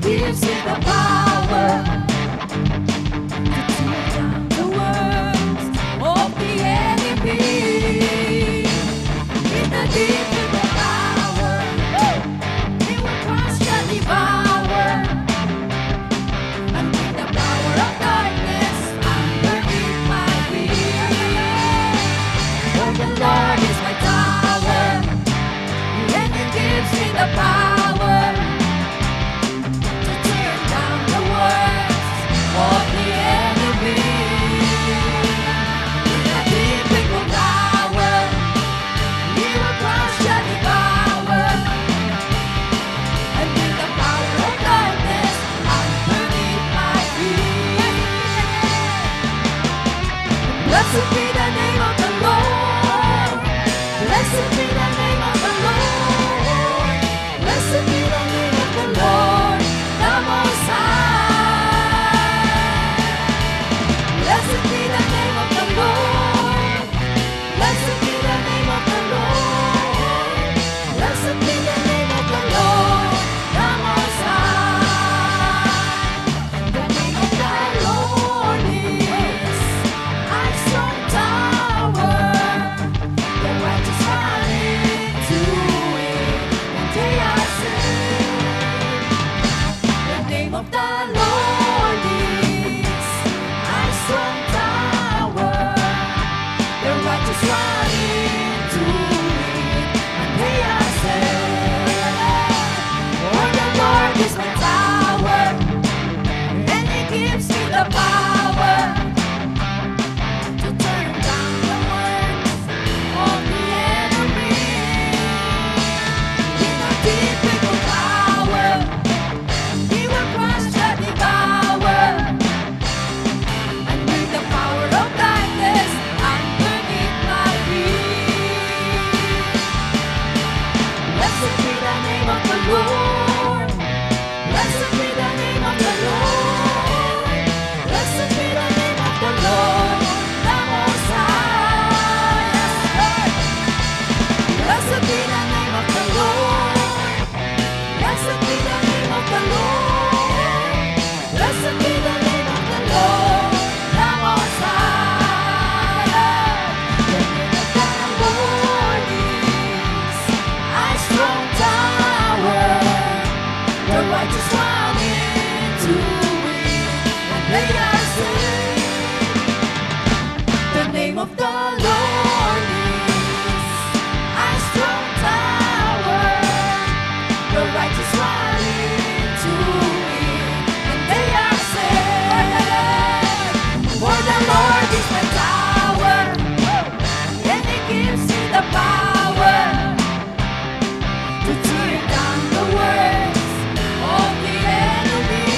gives me the power to tear down the works of the enemy. In the deep, in the power, He will crush and devour. And with the power of darkness underneath my feet. For the Lord is my tower, and He gives me the power to tear down the works of the enemy. In the deep equal power, He will crush and devour. And with the power of darkness underneath my feet. Blessed be the name of the Lord. Blessed be the name of the Lord. Blessed be the name of the Lord, the Most High. Blessed be the name of the Lord. Blessed be the name of the Lord. Blessed be the name of the Lord, the Most High. The name of the Lord is a strong tower. The righteous run into it, and they are saved. The name of the Lord is a strong tower. The righteous run into it, and they are saved. For the Lord is my tower, and He gives me the power to turn down the works of the enemy. In a deep equal power, He will crush and devour. And with the power of darkness underneath my feet. Blessed be the name of the Lord. Blessed be the name of the Lord. Blessed be the name of the Lord, the Most High. Yes, Lord. Blessed be the name of the Lord. Blessed be the name of the Lord. Blessed be the name of the Lord, the Most High. The name of the Lord is a strong tower. The righteous run into it, and they are saved. The name of the Lord is a strong tower. The righteous run into it, and they are saved. For the Lord is my tower, and He gives me the power to tear down the works of the enemy.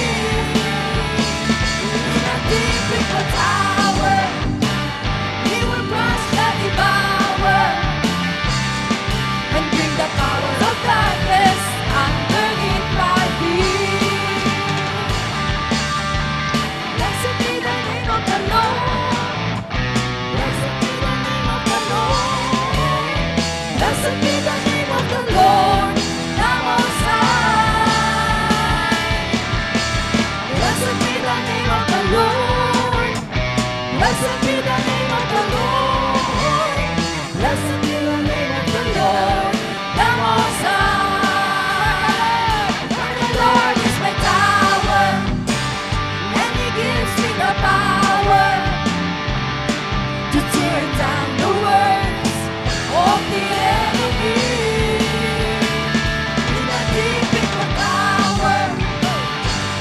In a deep equal tower, He will crush and devour. And bring the power of darkness underneath my feet. Blessed be the name of the Lord. Blessed be the name of the Lord. Blessed be the name of the Lord, the Most High. Blessed be the name of the Lord. Blessed be the name of the Lord. Blessed be the name of the Lord, the Most High. For the Lord is my tower, and He gives me the power to tear down the works of the enemy. In a deep equal power,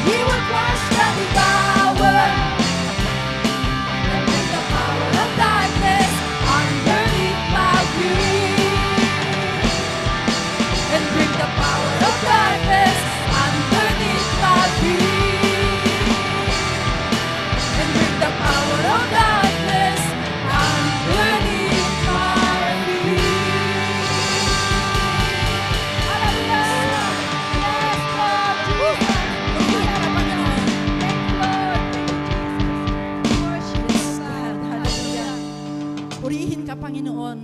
He will crush and devour. And with the power of darkness underneath my feet. And bring the power of darkness underneath my feet. And bring the power of darkness underneath my feet. Hallelujah! Yes, Lord Jesus! Purihin ka, Panginoon. Thank you, Lord. Yes, God. Hallelujah. Purihin ka, Panginoon,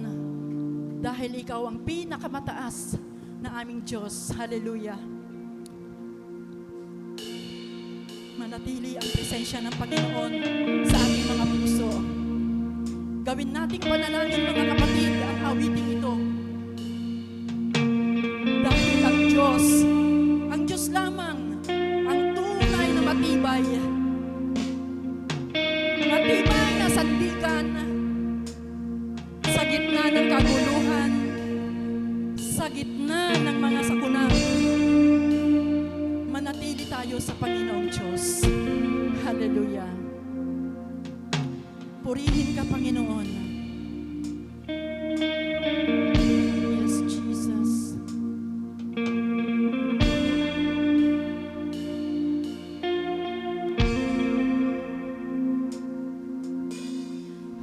dahil Ikaw ang pinakamataas na aming Diyos. Hallelujah. manatili ang presensya ng Panginoon sa ating mga puso. Gawin nating panalangin mga kapatid ang awiting ito. Dahil ang Diyos lamang ang tunay na matibay. Matibay na sandigan sa gitna ng kaguluhan, sa gitna ng mga sakuna. Manatili tayo sa Panginoong Diyos. Hallelujah. Purihin ka, Panginoon. Yes, Jesus.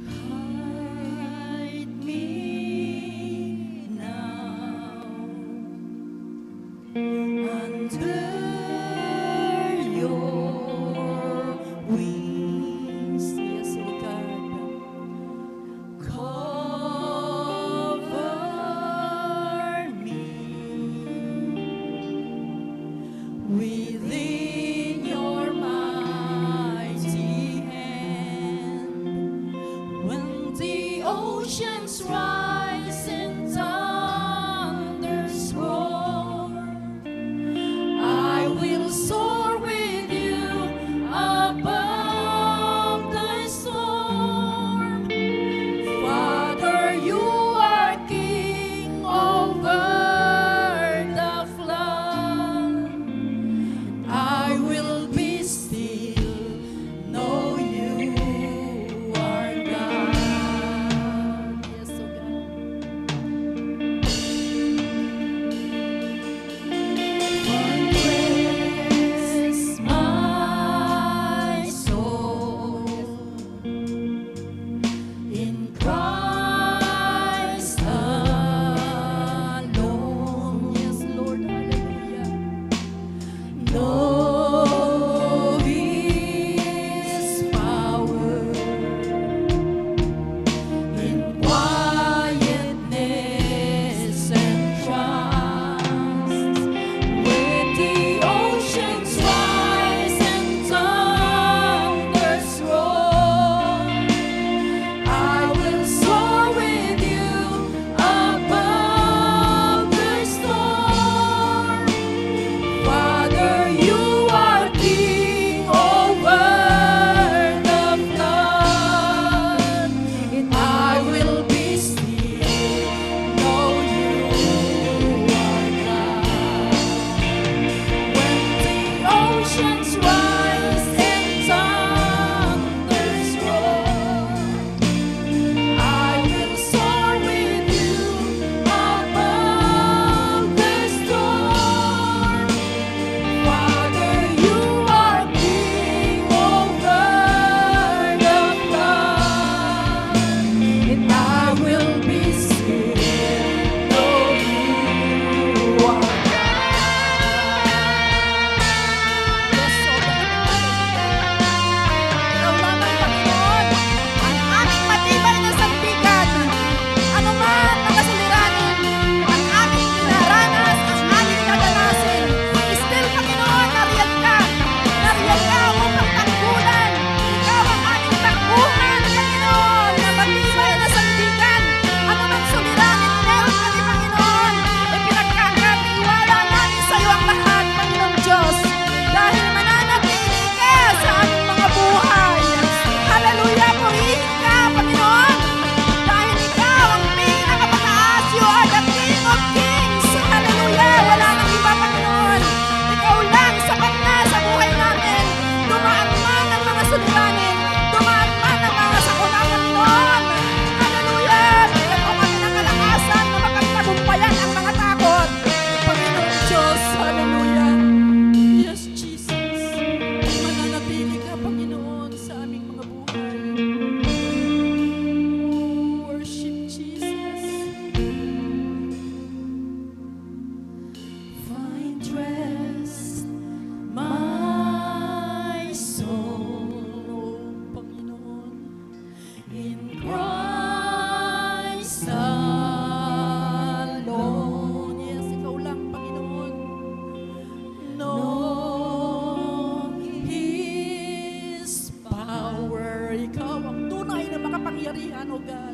Hide me now under your wings. Yes, O God. Cover me within your mighty hand. When the oceans rise and thunders roar, I will soar with you above the storm. Father, you are king over the flood. I will be still, know you are God. Yes, O God. Rest my soul in Christ alone. Yes, Lord, hallelujah. Know His power in quietness and trust. When the oceans rise and thunders roar, I will soar with you above the storm. Father, you are king over the flood, and I will be still, know you are God. When the oceans rise and thunders roar, I will soar with you above the storm. Father, you are king over the flood, and I will be still, know you are God. Yes, O O God.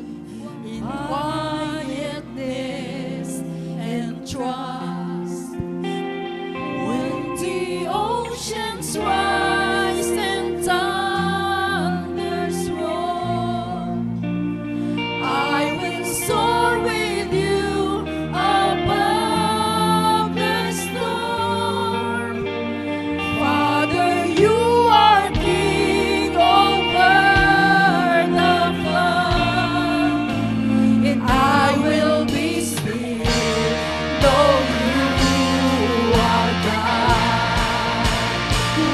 In quietness and trust, when the oceans rise and thunders roar, I will soar with you above the storm. Father, you are king over the flood, and I will be still, though you are God.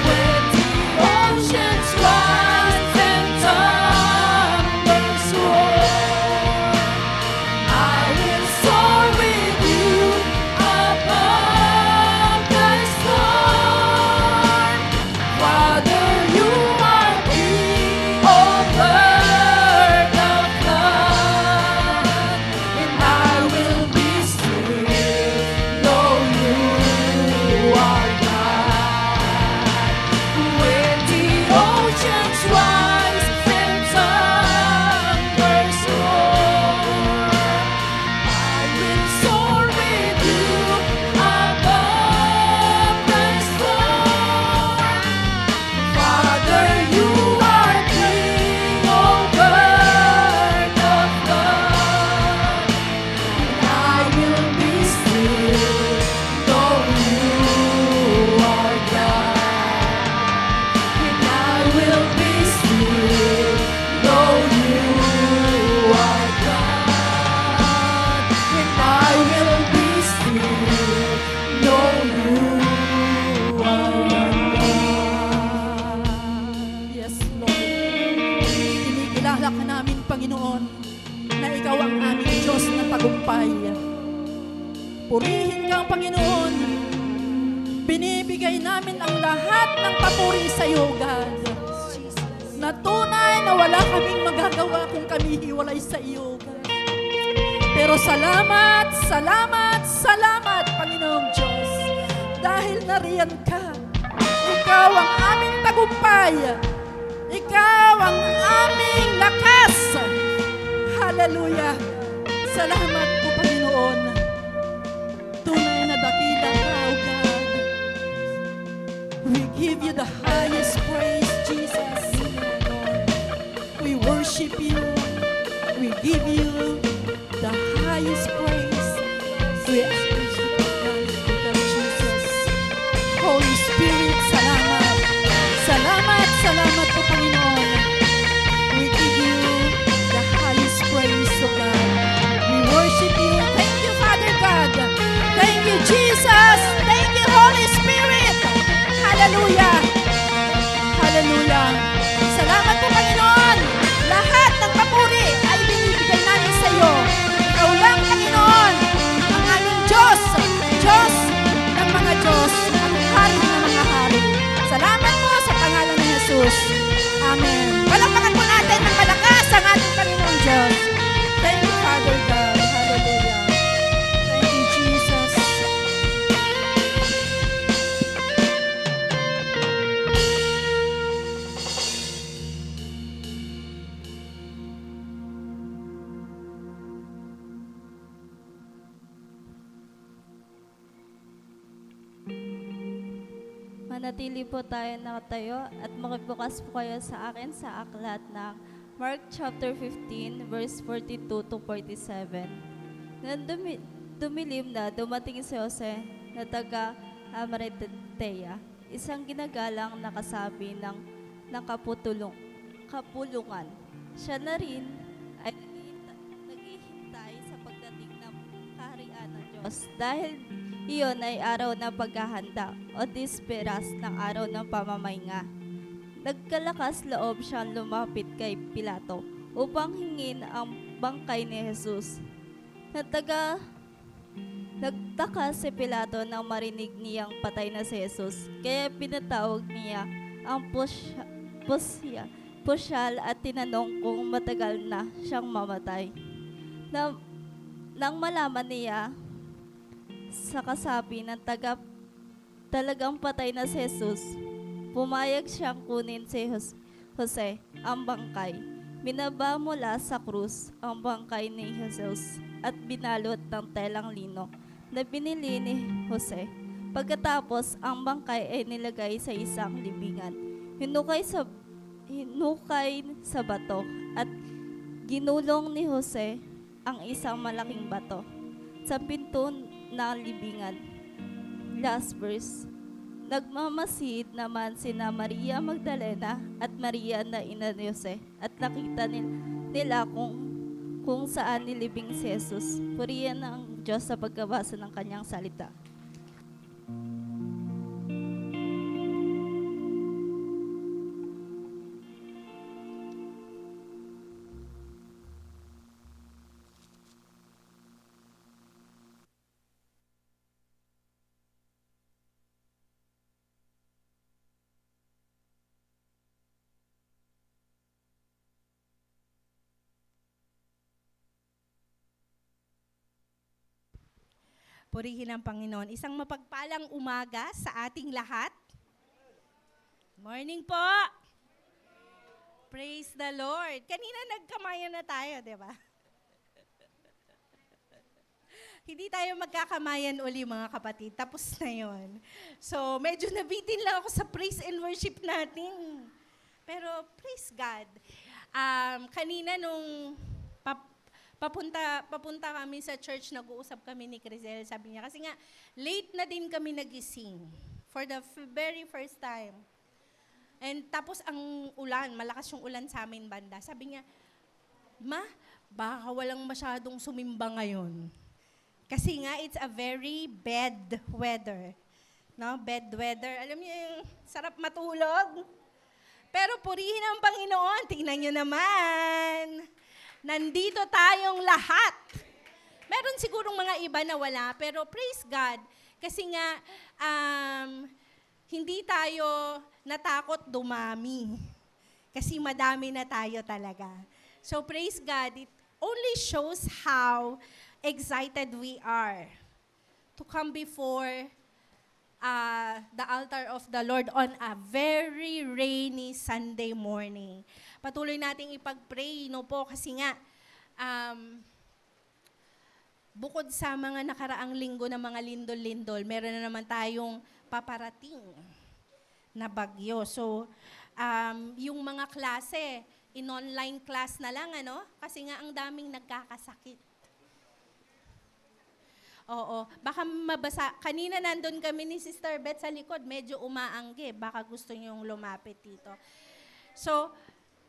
When the oceans rise and thunders roar, I will soar with you above the storm. Father, you are king over the flood, and I will be still, though you are God. When the oceans rise and thunders roar, I will soar with you above the storm. Father, you are king over the flood, and I will be still, though you are God. And I will be still, though you are God. And I will be still, though you are God. Yes, Lord. Kinikilala ka namin, Panginoon, na Ikaw ang aming Diyos na tagumpay. Purihin ka, Panginoon. Binibigay namin ang lahat ng papuri sa iyo, God. Na tunay na wala kaming magagawa kung kami hiwalay sa iyo, God. Pero salamat, salamat, salamat, Panginoong Diyos. Dahil nariyan ka. Ikaw ang aming tagumpay. Ikaw ang aming lakas. Hallelujah. Salamat po, Panginoon. Tunay na dakila ka, O God. We give you the highest praise, Jesus. We worship you. We give you the highest praise. We appreciate God, Jesus. Holy Spirit, salamat. Salamat, salamat po, Panginoon. We give you the highest praise, O God. We worship you. Thank you, Father God. Thank you, Jesus. Thank you, Holy Spirit. Hallelujah. Hallelujah. Salamat po, Panginoon. Lahat ng papuri ay binibigay namin sa iyo. Ikaw lang, Panginoon, ang aming Diyos. Diyos ng mga Diyos at Hari ng mga hari. Salamat po sa pangalan ni Jesus. Amen. Palakpakan po natin ng malakas ang ating Panginoong Diyos. Thank you, Father God. Hallelujah. Thank you, Jesus. Manatili po tayo nakatayo at makibukas po kayo sa akin sa aklat ng Mark chapter 15 verse 42 to 47. Nang dumilim na, dumating si Jose na taga Arimatea, isang ginagalang na kasapi ng kapulungan. Siya na rin ay naghihintay sa pagdating ng kaharian ng Diyos dahil iyon ay araw ng paghahanda o disperas ng araw ng pamamahinga. Nagkalakas loob siyang lumapit kay Pilato upang hingin ang bangkay ni Jesus. Nagtaka si Pilato nang marinig niyang patay na si Jesus, kaya pinatawag niya ang pusyal at tinanong kung matagal na siyang mamatay. Nang malaman niya sa kasapi ng talagang patay na si Jesus, pumayag siyang kunin si Jose ang bangkay. Binaba mula sa krus ang bangkay ni Jesus at binalot ng telang lino na binili ni Jose. Pagkatapos, ang bangkay ay nilagay sa isang libingan. Hinukay sa bato at ginulong ni Jose ang isang malaking bato sa pinto ng libingan. Last verse. Nagmamasid naman sina Maria Magdalena at Maria na ina ni Jose at nakita nila kung saan nilibing si Jesus. Purihan ng Diyos sa pagkabasa ng kanyang salita. Purihin ang Panginoon. Isang mapagpalang umaga sa ating lahat. Morning po! Praise the Lord. Kanina nagkamayan na tayo, di ba? Hindi tayo magkakamayan uli mga kapatid. Tapos na yon. So, medyo nabitin lang ako sa praise and worship natin. Pero praise God. Kanina nung papunta kami sa church, nag-uusap kami ni Crizel, sabi niya, kasi nga, late na din kami nagising for the very first time. And tapos ang ulan, malakas yung ulan sa amin banda. Sabi niya, Ma, baka walang masyadong sumimba ngayon. Kasi nga, it's a very bad weather. No? Bad weather. Alam niyo yung sarap matulog. Pero purihin ang Panginoon. Tingnan niyo naman. Nandito tayong lahat. Meron sigurong mga iba na wala, pero praise God. Kasi nga, hindi tayo natakot dumami. Kasi madami na tayo talaga. So praise God, it only shows how excited we are to come before the altar of the Lord on a very rainy Sunday morning. Patuloy nating ipag-pray, no po, kasi nga, bukod sa mga nakaraang linggo na mga lindol-lindol, meron na naman tayong paparating na bagyo. So, yung mga klase, in-online class na lang, ano? Kasi nga, ang daming nagkakasakit. Oo. Baka mabasa. Kanina nandun kami ni Sister Beth sa likod, medyo umaangge. Baka gusto niyong lumapit dito. So,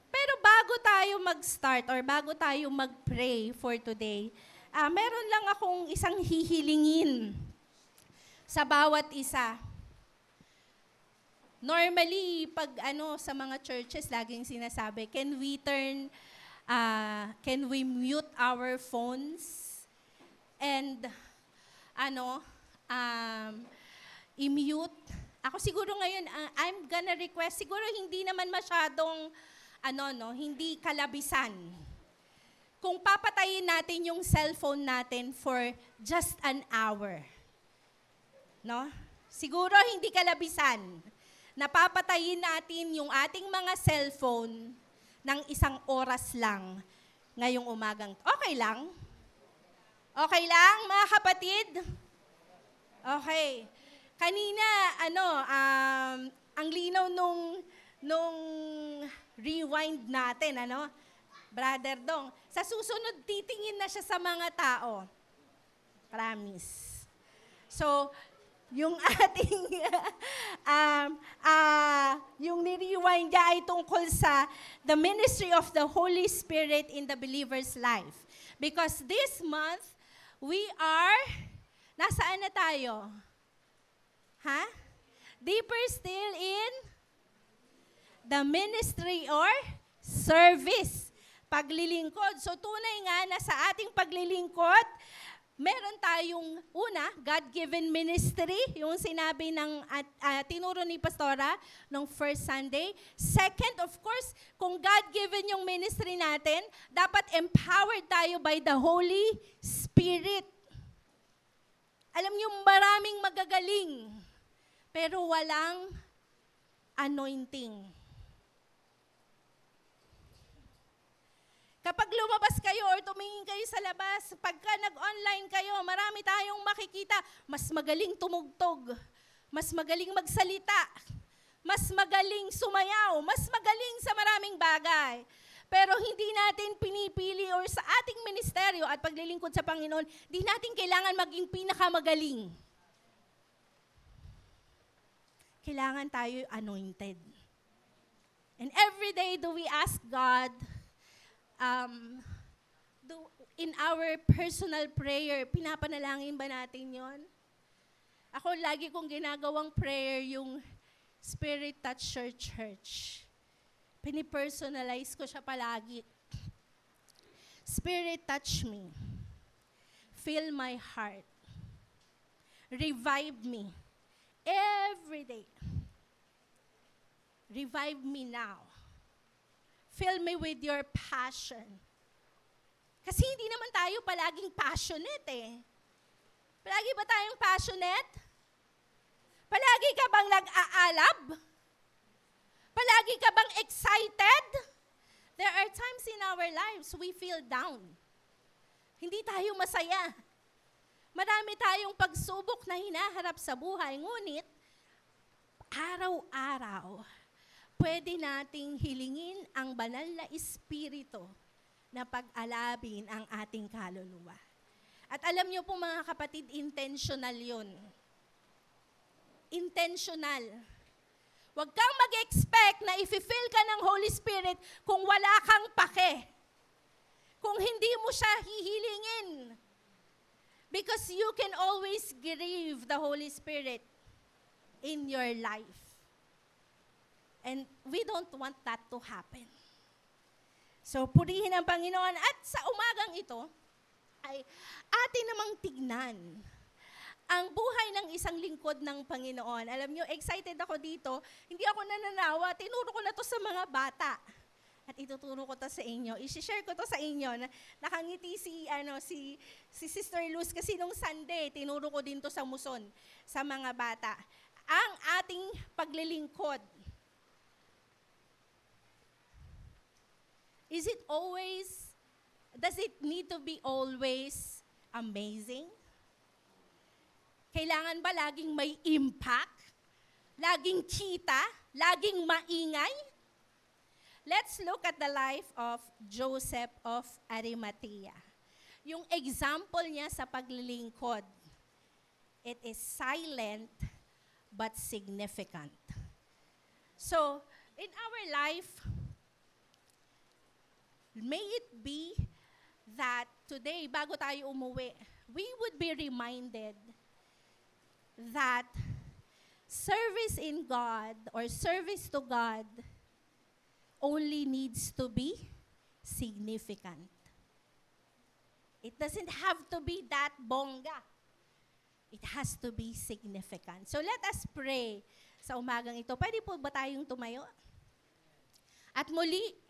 pero bago tayo mag-start or bago tayo mag-pray for today, meron lang akong isang hihilingin sa bawat isa. Normally, pag sa mga churches, laging sinasabi, can we mute our phones? And i-mute. Ako siguro ngayon, I'm gonna request, siguro hindi naman masyadong, hindi kalabisan. Kung papatayin natin yung cellphone natin for just an hour, no? Siguro hindi kalabisan. Napapatayin natin yung ating mga cellphone ng 1 oras lang ngayong umagang. Okay lang? Okay lang, mga kapatid? Okay. Kanina, ang linaw nung rewind natin, Brother Dong. Sa susunod, titingin na siya sa mga tao. Promise. So, yung ating, yung ni-rewind niya ay tungkol sa the ministry of the Holy Spirit in the believer's life. Because this month, we are, nasaan na tayo? Deeper still in the ministry or service. Paglilingkod. So tunay nga na sa ating paglilingkod, meron tayong God-given ministry, yung sinabi ng tinuro ni Pastora nung first Sunday. Second, of course, kung God-given yung ministry natin, dapat empowered tayo by the Holy Spirit. Alam niyo, maraming magagaling, pero walang anointing. Kapag lumabas kayo or tumingin kayo sa labas, pagka nag-online kayo, marami tayong makikita, mas magaling tumugtog, mas magaling magsalita, mas magaling sumayaw, mas magaling sa maraming bagay. Pero hindi natin pinipili or sa ating ministeryo at paglilingkod sa Panginoon, di natin kailangan maging pinakamagaling. Kailangan tayo anointed. And every day do we ask God, in our personal prayer, pinapanalangin ba natin yon? Ako, lagi kong ginagawang prayer yung Spirit Touch Your Church. Pinipersonalize ko siya palagi. Spirit, touch me. Fill my heart. Revive me. Every day. Revive me now. Fill me with your passion. Kasi hindi naman tayo palaging passionate eh. Palagi ba tayong passionate? Palagi ka bang nag-aalab? Palagi ka bang excited? There are times in our lives we feel down. Hindi tayo masaya. Marami tayong pagsubok na hinaharap sa buhay, ngunit araw-araw, pwede nating hilingin ang banal na Espiritu na pag-alabin ang ating kaluluwa. At alam niyo po mga kapatid, intentional yun. Intentional. Huwag kang mag-expect na i-fill ka ng Holy Spirit kung wala kang pake. Kung hindi mo siya hihilingin. Because you can always grieve the Holy Spirit in your life. And we don't want that to happen. So, purihin ang Panginoon. At sa umagang ito, ay atin namang tignan ang buhay ng isang lingkod ng Panginoon. Alam nyo, excited ako dito. Hindi ako nananawa. Tinuro ko na to sa mga bata. At ituturo ko to sa inyo. I-share ko to sa inyo. Nakangiti si Sister Luz kasi nung Sunday, tinuro ko din to sa Muson, sa mga bata. Ang ating paglilingkod. Does it need to be always amazing? Kailangan ba laging may impact? Laging kita? Laging maingay? Let's look at the life of Joseph of Arimathea. Yung example niya sa paglilingkod, it is silent but significant. So, in our life, may it be that today, bago tayo umuwi, we would be reminded that service in God or service to God only needs to be significant. It doesn't have to be that bongga. It has to be significant. So let us pray sa umagang ito. Pwede po ba tayong tumayo? At muli,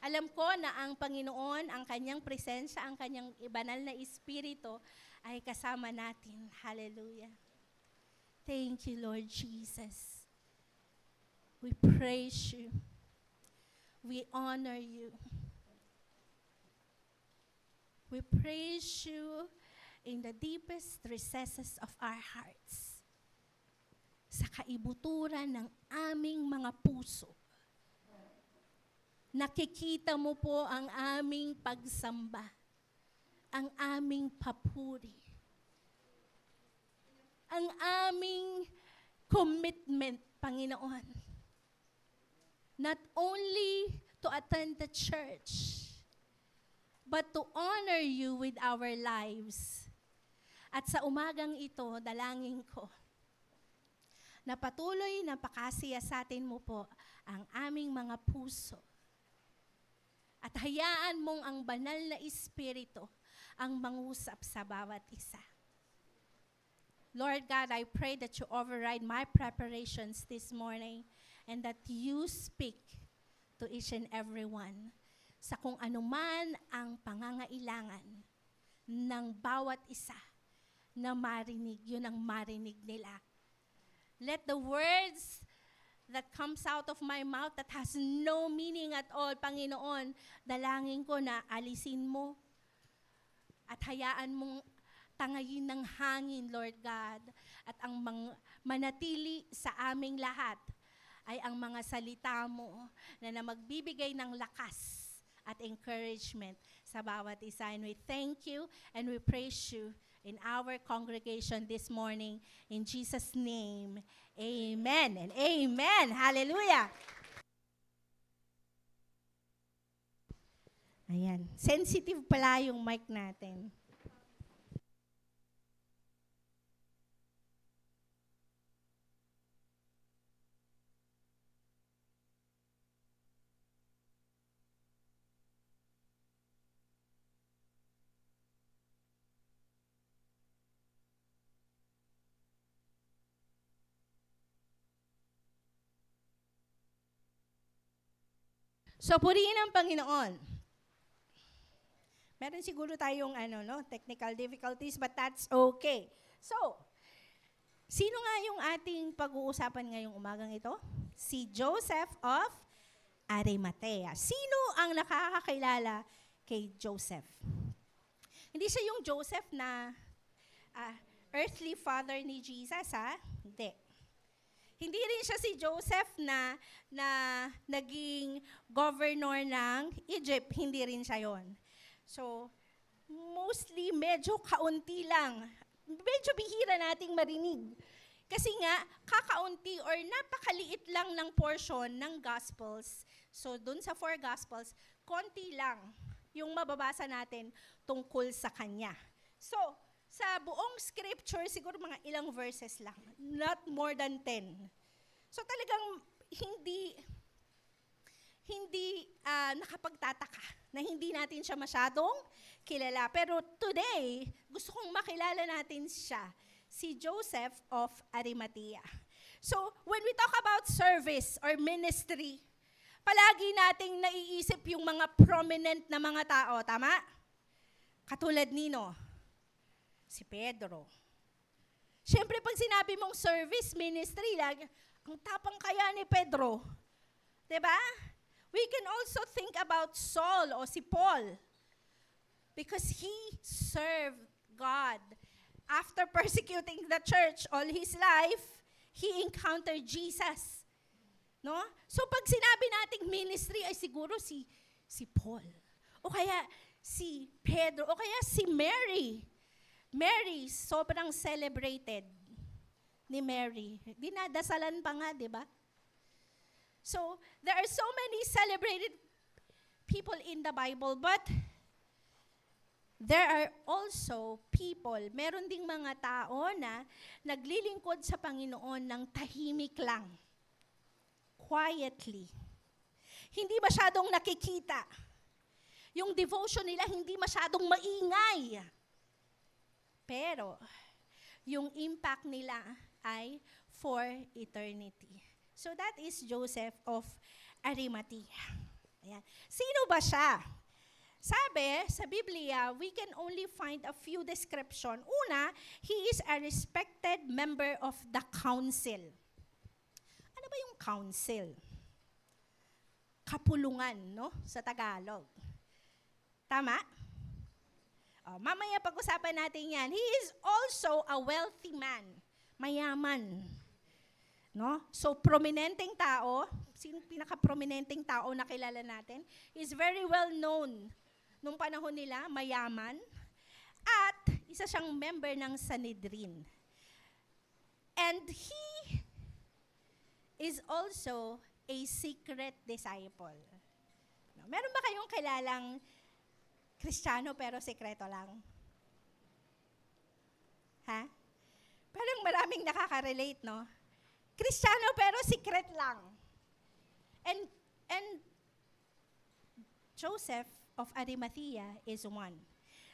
alam ko na ang Panginoon, ang kanyang presensya, ang kanyang banal na Espiritu ay kasama natin. Hallelujah. Thank you, Lord Jesus. We praise you. We honor you. We praise you in the deepest recesses of our hearts. Sa kaibuturan ng aming mga puso. Nakikita mo po ang aming pagsamba, ang aming papuri, ang aming commitment, Panginoon. Not only to attend the church, but to honor you with our lives. At sa umagang ito, dalangin ko, na patuloy na pakasiyasatin mo po ang aming mga puso. At hayaan mong ang banal na Espiritu ang mangusap sa bawat isa. Lord God, I pray that you override my preparations this morning and that you speak to each and every one sa kung anuman ang pangangailangan ng bawat isa na marinig, yun ang marinig nila. Let the words that comes out of my mouth that has no meaning at all, Panginoon, dalangin ko na alisin mo at hayaan mong tangayin ng hangin, Lord God. At ang manatili sa aming lahat ay ang mga salita mo na magbibigay ng lakas at encouragement sa bawat isa. And we thank you and we praise you in our congregation this morning. In Jesus' name, amen and amen. Hallelujah. Ayan. Sensitive pala yung mic natin. So, purihin ang Panginoon. Meron siguro tayong technical difficulties, but that's okay. So, sino nga yung ating pag-uusapan ngayong umagang ito? Si Joseph of Arimathea. Sino ang nakakakilala kay Joseph? Hindi siya yung Joseph na earthly father ni Jesus, ha? Hindi. Hindi rin siya si Joseph na naging governor ng Egypt. Hindi rin siya yon. So, mostly medyo kaunti lang. Medyo bihira nating marinig. Kasi nga, kakaunti or napakaliit lang ng portion ng Gospels. So, dun sa 4 Gospels, konti lang yung mababasa natin tungkol sa kanya. So, sa buong scripture, siguro mga ilang verses lang. Not more than 10. So talagang hindi nakapagtataka na hindi natin siya masyadong kilala. Pero today, gusto kong makilala natin siya, si Joseph of Arimathea. So, when we talk about service or ministry, palagi nating naiisip yung mga prominent na mga tao, tama? Katulad nino, si Pedro. Siyempre, pag sinabi mong service ministry, ang tapang kaya ni Pedro. Diba? We can also think about Saul o si Paul because he served God. After persecuting the church all his life, he encountered Jesus. No? So pag sinabi nating ministry ay siguro si Paul. O kaya si Pedro. O kaya si Mary. Mary, sobrang celebrated ni Mary. Dinadasalan pa nga, di ba? So, there are so many celebrated people in the Bible, but there are also people, meron ding mga tao na naglilingkod sa Panginoon ng tahimik lang. Quietly. Hindi masyadong nakikita. Yung devotion nila hindi masyadong maingay. Pero, yung impact nila ay for eternity. So that is Joseph of Arimathea. Ayan. Sino ba siya? Sabi, sa Biblia, we can only find a few description. Una, he is a respected member of the council. Ano ba yung council? Kapulungan, no? Sa Tagalog. Tama? Mamaya pag-usapan natin yan. He is also a wealthy man. Mayaman. No? So, prominenteng tao, sino pinaka-prominenteng tao na kilala natin, is very well known nung panahon nila, mayaman, at isa siyang member ng Sanhedrin. And he is also a secret disciple. No? Meron ba kayong kilalang Kristiyano pero sekreto lang? Ha? Parang maraming nakaka-relate, no? Kristiyano pero secret lang. And Joseph of Arimathea is one.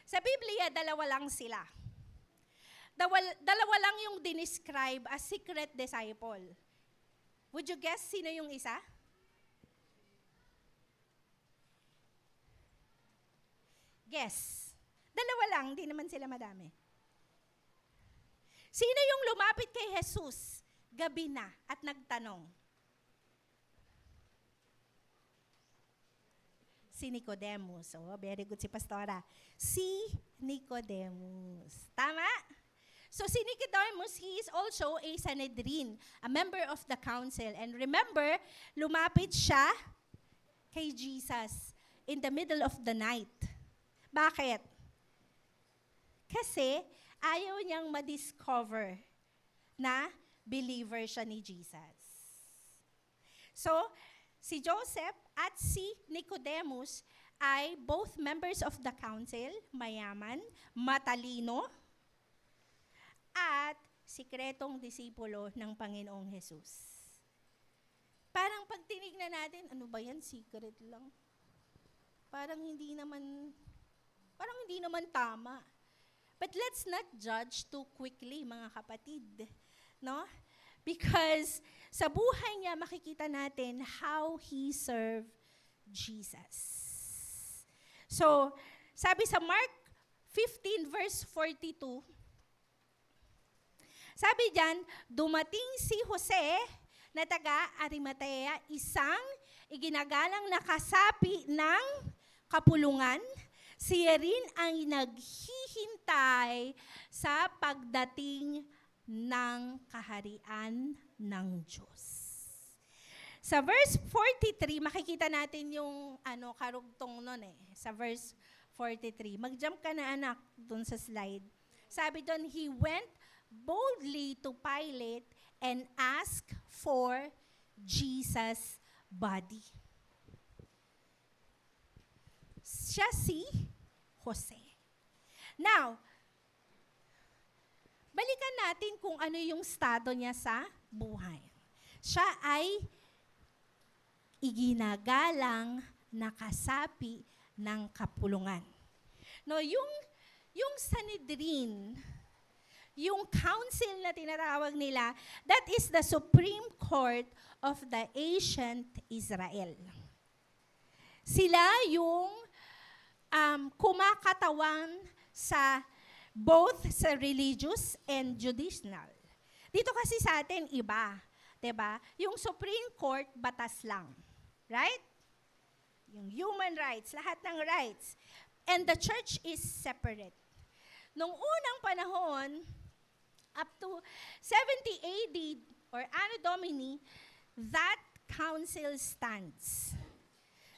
Sa Biblia, dalawa lang sila. Dalawa lang yung dinescribe as secret disciple. Would you guess sino yung isa? Guess. Dalawa lang, di naman sila madami. Sino yung lumapit kay Jesus gabi na at nagtanong? Si Nicodemus. Oh, very good si Pastora. Si Nicodemus. Tama? So si Nicodemus, he is also a Sanhedrin, a member of the council. And remember, lumapit siya kay Jesus in the middle of the night. Bakit? Kasi ayaw niyang ma-discover na believer siya ni Jesus. So, si Joseph at si Nicodemus ay both members of the council, mayaman, matalino, at sikretong disipulo ng Panginoong Jesus. Parang pag tinignan natin, ano ba yan, secret lang? Parang hindi naman tama. But let's not judge too quickly, mga kapatid. No? Because sa buhay niya, makikita natin how he served Jesus. So, sabi sa Mark 15 verse 42, sabi diyan, dumating si Jose na taga Arimatea, isang iginagalang na kasapi ng kapulungan. Siya rin ang naghihintay sa pagdating ng kaharian ng Diyos. Sa verse 43, makikita natin yung karugtong nun sa verse 43. Mag-jump ka na anak dun sa slide. Sabi doon, he went boldly to Pilate and asked for Jesus' body. Siya si Jose. Now, balikan natin kung ano yung estado niya sa buhay. Siya ay iginagalang na kasapi ng kapulungan. No, yung Sanhedrin, yung council na tinatawag nila, that is the Supreme Court of the ancient Israel. Sila yung kumakatawan sa both sa religious and judicial. Dito kasi sa atin iba, 'di ba? Yung Supreme Court batas lang. Right? Yung human rights, lahat ng rights. And the church is separate. Nung unang panahon, up to 70 AD or Anno Domini, that council stands.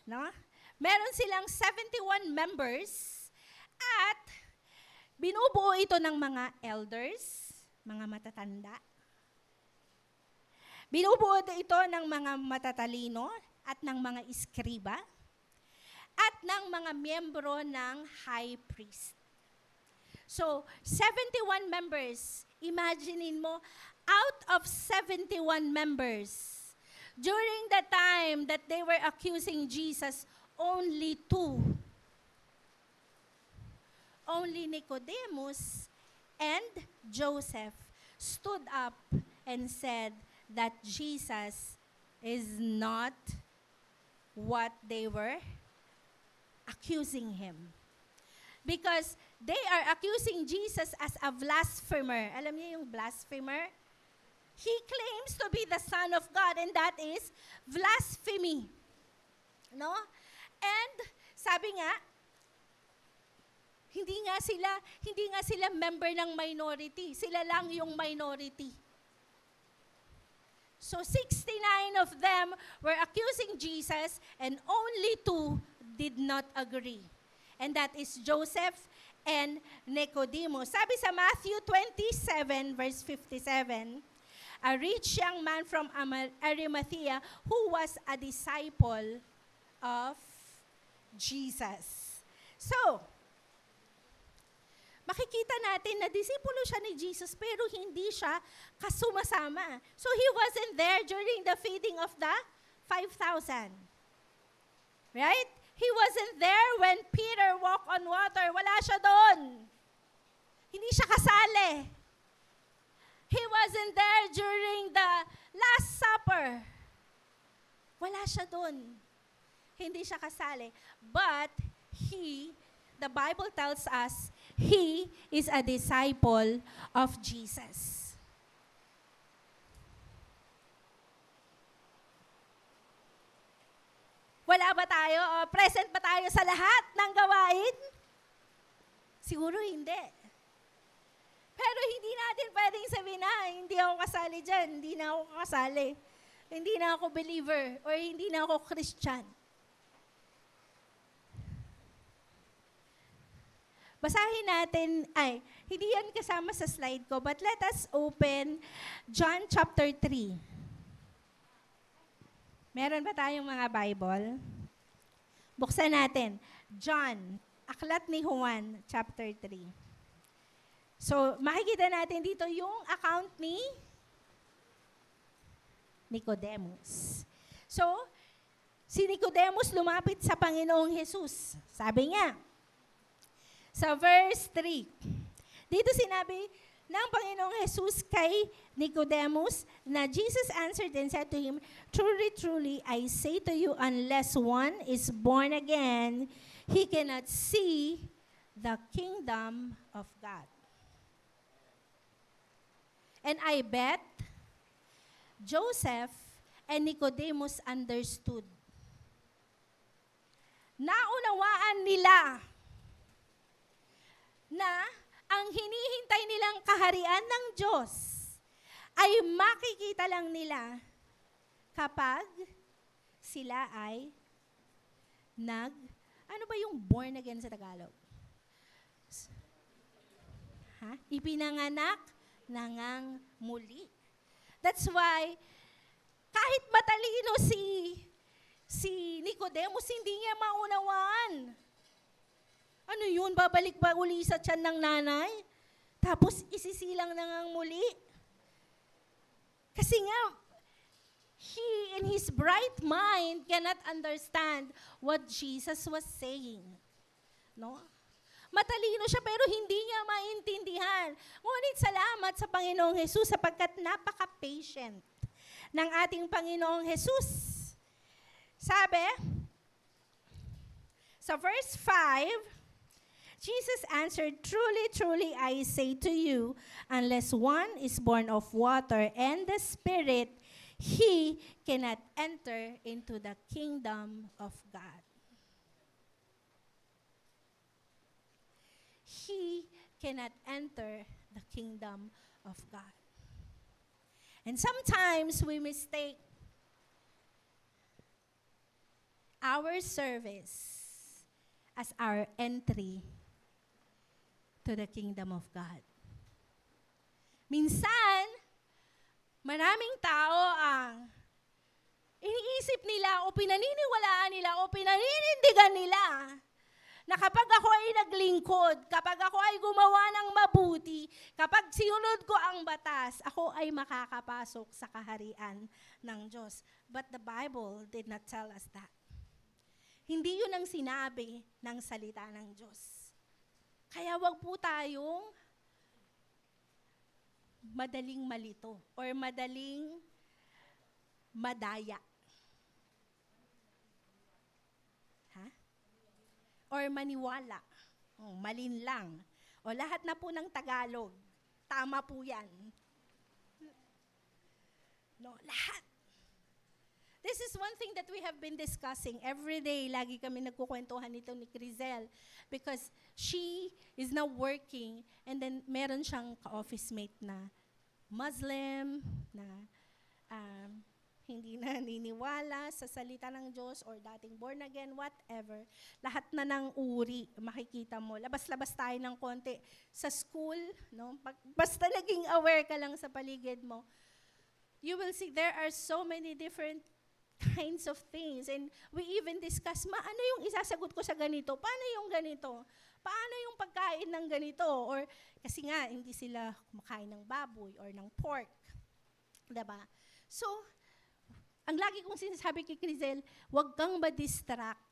No? Meron silang 71 members at binubuo ito ng mga elders, mga matatanda. Binubuo ito ng mga matatalino at ng mga iskriba at ng mga miyembro ng high priest. So, 71 members. Imaginein mo, out of 71 members, during the time that they were accusing Jesus, only two. Only Nicodemus and Joseph stood up and said that Jesus is not what they were accusing him. Because they are accusing Jesus as a blasphemer. Alam niyo yung blasphemer? He claims to be the Son of God, and that is blasphemy. No? And sabi nga, hindi nga sila member ng minority. Sila lang yung minority. So 69 of them were accusing Jesus and only 2 did not agree. And that is Joseph and Nicodemus. Sabi sa Matthew 27 verse 57, a rich young man from Arimathea who was a disciple of Jesus. So, makikita natin na disipulo siya ni Jesus pero hindi siya kasumasama. So he wasn't there during the feeding of the 5,000. Right? He wasn't there when Peter walked on water. Wala siya doon. Hindi siya kasali. He wasn't there during the Last Supper. Wala siya doon. Hindi siya kasali. But the Bible tells us, he is a disciple of Jesus. Wala Handa ba tayo? O, present ba tayo sa lahat ng gawain? Siguro hindi. Pero hindi natin pwedeng sabihin na, hindi ako kasali dyan, hindi na ako kasali. Hindi na ako believer or hindi na ako Christian. Basahin natin, hindi yan kasama sa slide ko, but let us open John chapter 3. Meron ba tayong mga Bible? Buksan natin. John, aklat ni Juan, chapter 3. So, makikita natin dito yung account ni Nicodemus. So, si Nicodemus lumapit sa Panginoong Jesus. Sabi niya, sa verse 3, dito sinabi ng Panginoong Jesus kay Nicodemus na Jesus answered and said to him, "Truly, truly, I say to you, unless one is born again, he cannot see the kingdom of God." And I bet Joseph and Nicodemus understood. Naunawaan nila na ang hinihintay nilang kaharian ng Diyos ay makikita lang nila kapag sila ay ano ba yung born again sa Tagalog? Ipinanganak nangang muli. That's why, kahit matalino si Nicodemus, hindi niya maunawaan. Ano yun? Babalik ba uli sa tiyan ng nanay? Tapos isisilang nangang muli? Kasi nga, he in his bright mind cannot understand what Jesus was saying. No? Matalino siya pero hindi niya maintindihan. Ngunit salamat sa Panginoong Jesus sapagkat napaka-patient ng ating Panginoong Jesus. Sabi, sa verse 5, Jesus answered, "Truly, truly, I say to you, unless one is born of water and the Spirit, he cannot enter into the kingdom of God." He cannot enter the kingdom of God. And sometimes we mistake our service as our entry to the kingdom of God. Minsan, maraming tao ang iniisip nila o pinaniniwalaan nila o pinaninindigan nila na kapag ako ay naglingkod, kapag ako ay gumawa ng mabuti, kapag sinunod ko ang batas, ako ay makakapasok sa kaharian ng Diyos. But the Bible did not tell us that. Hindi yun ang sinabi ng salita ng Diyos. Kaya wag po tayong madaling malito or madaling madaya. Or maniwala. Malinlang. O lahat na po ng Tagalog. Tama po yan. No, lahat. This is one thing that we have been discussing every day. Lagi kami nagkukwentuhan nito ni Crizel because she is now working and then meron siyang ka-office mate na Muslim, na hindi na naniniwala sa salita ng Diyos or dating born again, whatever. Lahat na ng uri, makikita mo. Labas-labas tayo ng konti sa school, no? Basta naging aware ka lang sa paligid mo, you will see there are so many different kinds of things. And we even discuss, ano yung isasagot ko sa ganito? Paano yung ganito? Paano yung pagkain ng ganito? Or, kasi nga, hindi sila kumakain ng baboy or ng pork. Diba? So, ang lagi kong sinasabi kay Crizel, huwag kang ma-distract.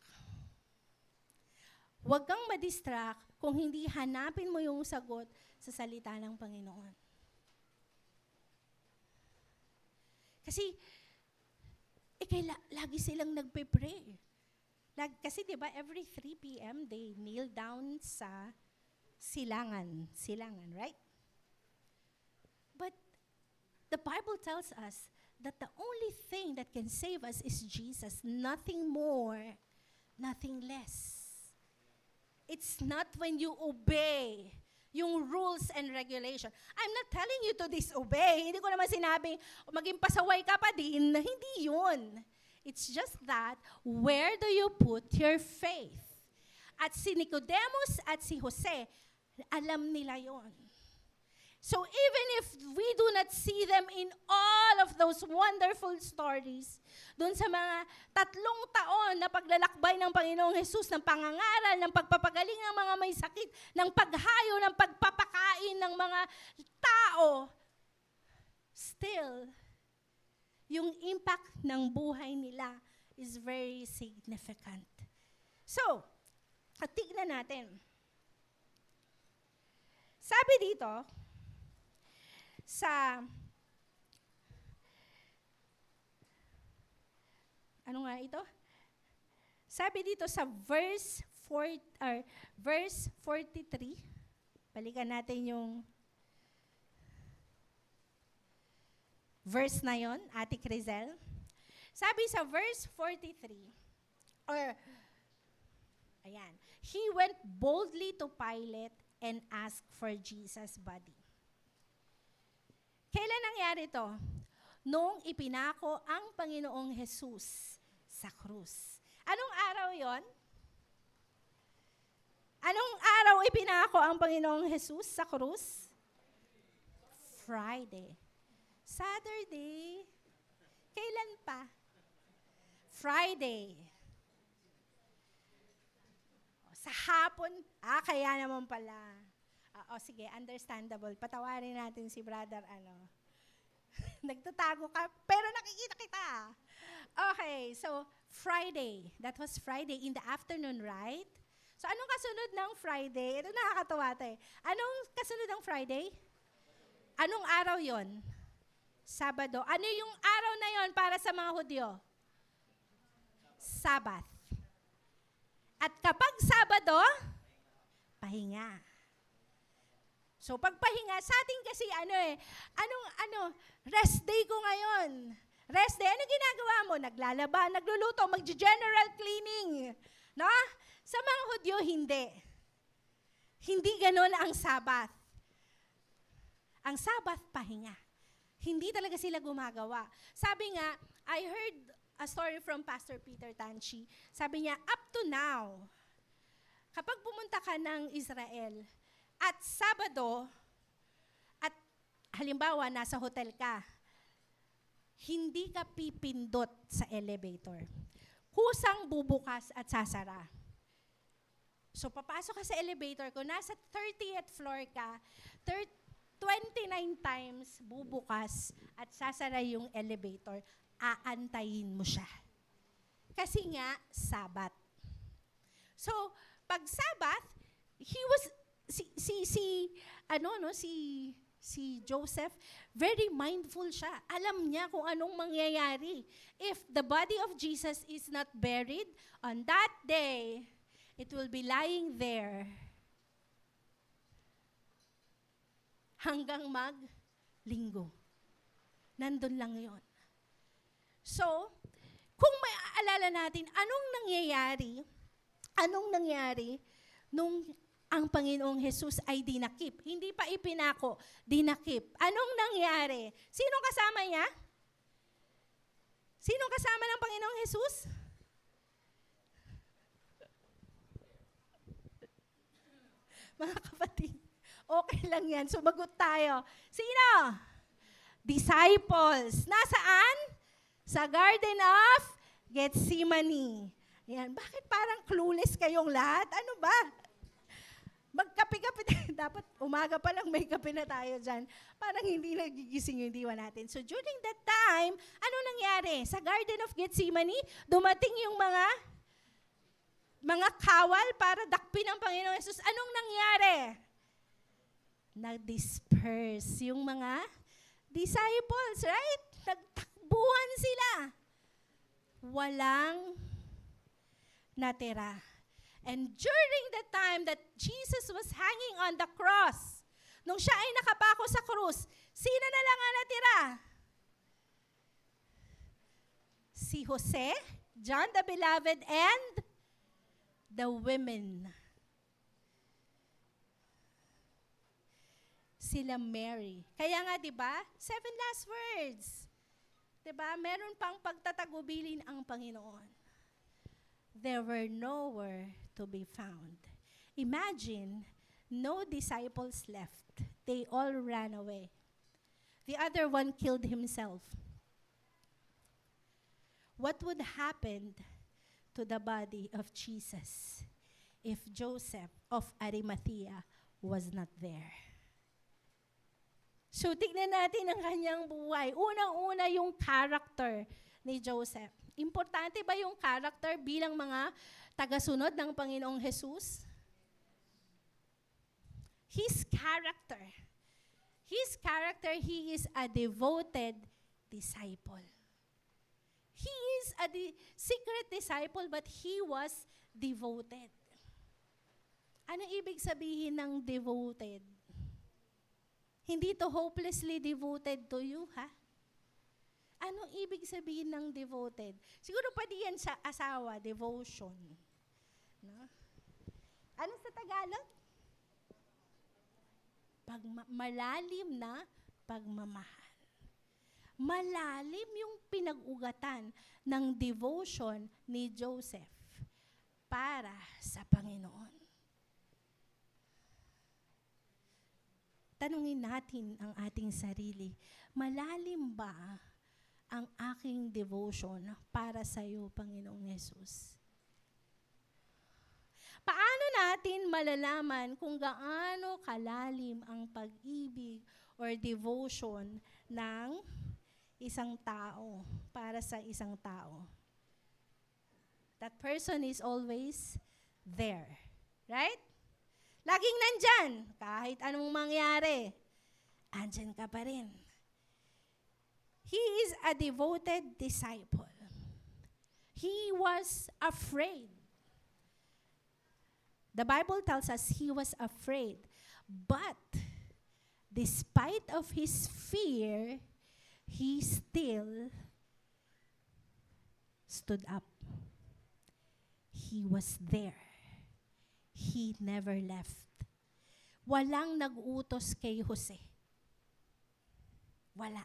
Huwag kang ma-distract kung hindi hanapin mo yung sagot sa salita ng Panginoon. Kasi, lagi silang nagpe-pray. Kasi di ba every 3 p.m. they kneel down sa silangan, right? But the Bible tells us that the only thing that can save us is Jesus, nothing more, nothing less. It's not when you obey yung rules and regulation. I'm not telling you to disobey. Hindi ko naman sinabing maging pasaway ka pa din. Hindi yun. It's just that, where do you put your faith? At si Nicodemus at si Jose, alam nila yon. So even if we do not see them in all of those wonderful stories, doon sa mga 3 taon na paglalakbay ng Panginoong Jesus, ng pangangaral, ng pagpapagaling ng mga may sakit, ng paghayo, ng pagpapakain ng mga tao, still, yung impact ng buhay nila is very significant. So, tignan natin. Sabi dito, sa ano nga ito? Sabi dito sa verse 43. Balikan natin yung verse na yon, Ate Crizel. Sabi sa verse 43, ayan, he went boldly to Pilate and asked for Jesus' body. Kailan nangyari to? Noong ipinako ang Panginoong Jesus sa krus. Anong araw yon? Anong araw ipinako ang Panginoong Jesus sa krus? Friday. Saturday. Kailan pa? Friday. Sa hapon, kaya naman pala. Sige, understandable. Patawarin natin si brother, nagtatago ka, pero nakikita kita. Okay, so Friday. That was Friday in the afternoon, right? So anong kasunod ng Friday? Ito nakakatawa ito eh. Anong kasunod ng Friday? Anong araw yon? Sabado. Ano yung araw na yon para sa mga Hudyo? Sabbath. At kapag Sabado, pahinga. So pagpahinga, sa atin kasi rest day ko ngayon. Rest day, ano ginagawa mo? Naglalaba, nagluluto, mag-general cleaning. No? Sa mga Hudyo, hindi. Hindi ganon ang Sabbath. Ang Sabbath, pahinga. Hindi talaga sila gumagawa. Sabi nga, I heard a story from Pastor Peter Tanchi. Sabi niya, up to now, kapag pumunta ka ng Israel, at Sabado, at halimbawa, nasa hotel ka, hindi ka pipindot sa elevator. Kusang bubukas at sasara. So, papasok ka sa elevator, kung nasa 30th floor ka, 29 times bubukas at sasara yung elevator, aantayin mo siya. Kasi nga, Sabat. So, pag Sabat, si Joseph, very mindful siya. Alam niya kung anong mangyayari. If the body of Jesus is not buried, on that day, it will be lying there hanggang mag-linggo. Nandun lang yon. So, kung may aalala natin, anong nangyayari nung ang Panginoong Jesus ay dinakip. Hindi pa ipinako, dinakip. Anong nangyari? Sinong kasama niya? Sinong kasama ng Panginoong Jesus? Mga kapatid, okay lang yan. Sumagot tayo. Sino? Disciples. Nasaan? Sa Garden of Gethsemane. Yan. Bakit parang clueless kayong lahat? Ano ba? Magkape-kape. Dapat umaga pa lang may kape na tayo dyan. Parang hindi nagigising yung diwa natin. So during that time, ano nangyari? Sa Garden of Gethsemane, dumating yung mga kawal para dakpin ang Panginoong Jesus. Anong nangyari? Nag-disperse yung mga disciples, right? Nagtakbuhan sila. Walang natira. And during the time that Jesus was hanging on the cross, nung siya ay nakapako sa krus, sino na lang ang natira? si Jose, John the Beloved, and the women. Sila Mary. Kaya nga, di ba? 7 last words. Di ba? Meron pang pagtatagubilin ang Panginoon. They were nowhere to be found. Imagine, no disciples left. They all ran away. The other one killed himself. What would happen to the body of Jesus if Joseph of Arimathea was not there? So, tignan natin ang kanyang buhay. Unang-una yung character ni Joseph. Importante ba yung character bilang mga tagasunod ng Panginoong Jesus? His character, he is a devoted disciple. He is a secret disciple, but he was devoted. Anong ibig sabihin ng devoted? Hindi to hopelessly devoted to you, ha? Anong ibig sabihin ng devoted? Siguro pwede yan sa asawa, devotion. No? Ano sa Tagalog? Malalim na pagmamahal. Malalim yung pinag-ugatan ng devotion ni Joseph para sa Panginoon. Tanungin natin ang ating sarili, malalim ba ang aking devotion para sa iyo, Panginoong Yesus? Paano natin malalaman kung gaano kalalim ang pag-ibig or devotion ng isang tao para sa isang tao? That person is always there. Right? Laging nandyan. Kahit anong mangyari, andyan ka pa rin. He is a devoted disciple. He was afraid. The Bible tells us he was afraid. But, despite of his fear, he still stood up. He was there. He never left. Walang nag-utos kay Jose. Wala.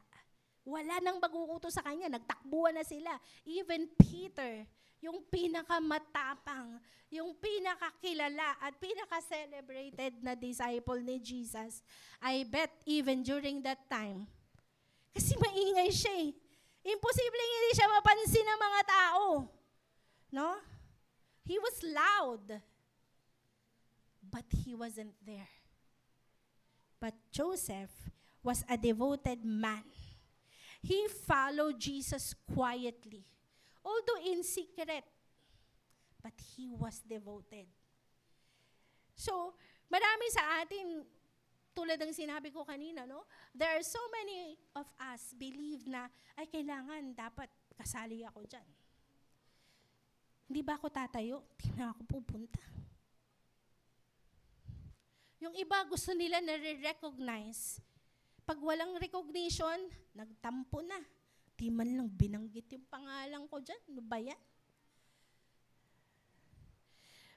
Wala nang mag-uutos sa kanya. Nagtakbuhan na sila. Even Peter, yung pinakamatapang, yung pinakakilala at pinaka-celebrated na disciple ni Jesus, I bet even during that time, kasi maingay siya eh. Imposible hindi siya mapansin ng mga tao. No? He was loud. But he wasn't there. But Joseph was a devoted man. He followed Jesus quietly, although in secret, but he was devoted. So, marami sa atin, tulad ng sinabi ko kanina, no? There are so many of us believe na, ay kailangan, dapat kasali ako dyan. Hindi ba ako tatayo? Hindi na ako pupunta. Yung iba gusto nila na-recognize. Pag walang recognition, nagtampo na. Di man lang binanggit yung pangalan ko dyan. Ano ba yan?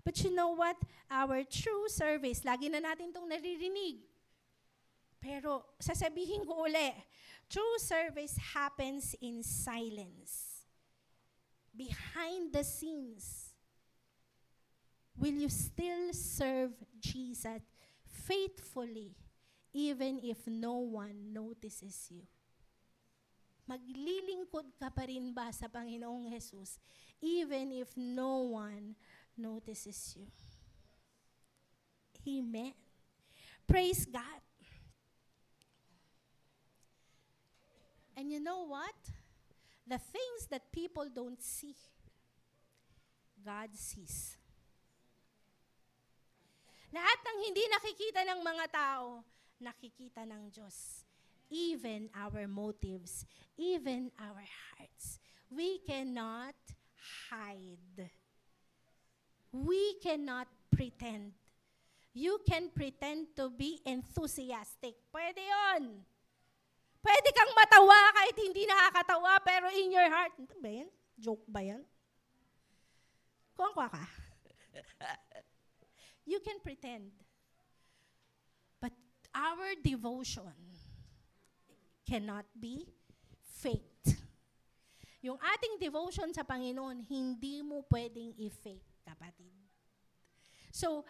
But you know what? Our true service, lagi na natin itong naririnig. Pero sasabihin ko uli, true service happens in silence. Behind the scenes. Will you still serve Jesus faithfully, even if no one notices you? Maglilingkod ka pa rin ba sa Panginoong Jesus, even if no one notices you? Amen. Praise God. And you know what? The things that people don't see, God sees. Lahat ng hindi nakikita ng mga tao, nakikita ng Diyos. Even our motives, even our hearts. We cannot hide. We cannot pretend. You can pretend to be enthusiastic. Pwede yon. Pwede kang matawa kahit hindi nakakatawa, pero in your heart, ito ba yan? Joke ba yan? Kuwang-kuwa ka. You can pretend. But our devotion cannot be faked. Yung ating devotion sa Panginoon, hindi mo pwedeng i-fake, kapatid. So,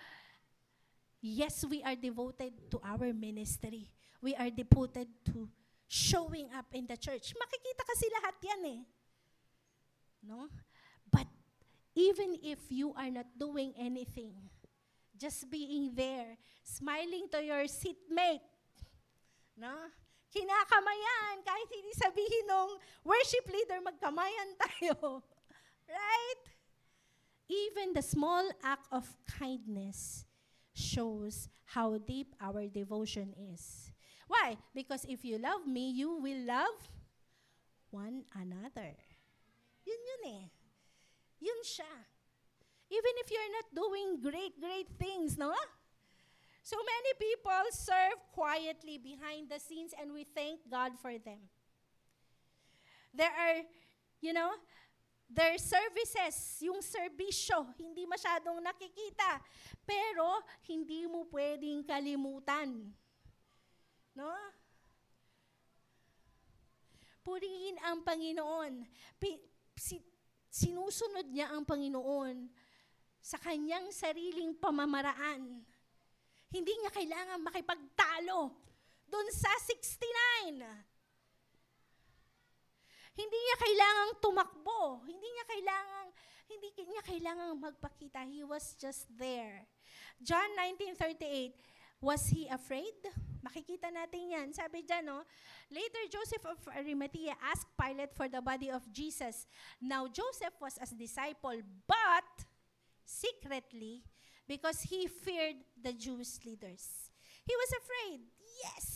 yes, we are devoted to our ministry. We are devoted to showing up in the church. Makikita kasi lahat yan eh. No? But even if you are not doing anything, just being there, smiling to your seatmate, no? Kinakamayan, kahit hindi sabihin ng worship leader, magkamayan tayo. Right? Even the small act of kindness shows how deep our devotion is. Why? Because if you love me, you will love one another. Yun eh. Yun siya. Even if you're not doing great things, no? So many people serve quietly behind the scenes and we thank God for them. There are, their services, yung serbisyo, hindi masyadong nakikita. Pero hindi mo pwedeng kalimutan. No? Purihin ang Panginoon. Sinusunod niya ang Panginoon sa kanyang sariling pamamaraan. Hindi niya kailangan makipagtalo doon sa 69. Hindi niya kailangang tumakbo. Hindi niya kailangang magpakita. He was just there. John 19:38, was he afraid? Makikita natin yan. Sabi dyan, no? Later, Joseph of Arimathea asked Pilate for the body of Jesus. Now, Joseph was a disciple, but secretly, because he feared the Jewish leaders. He was afraid. Yes!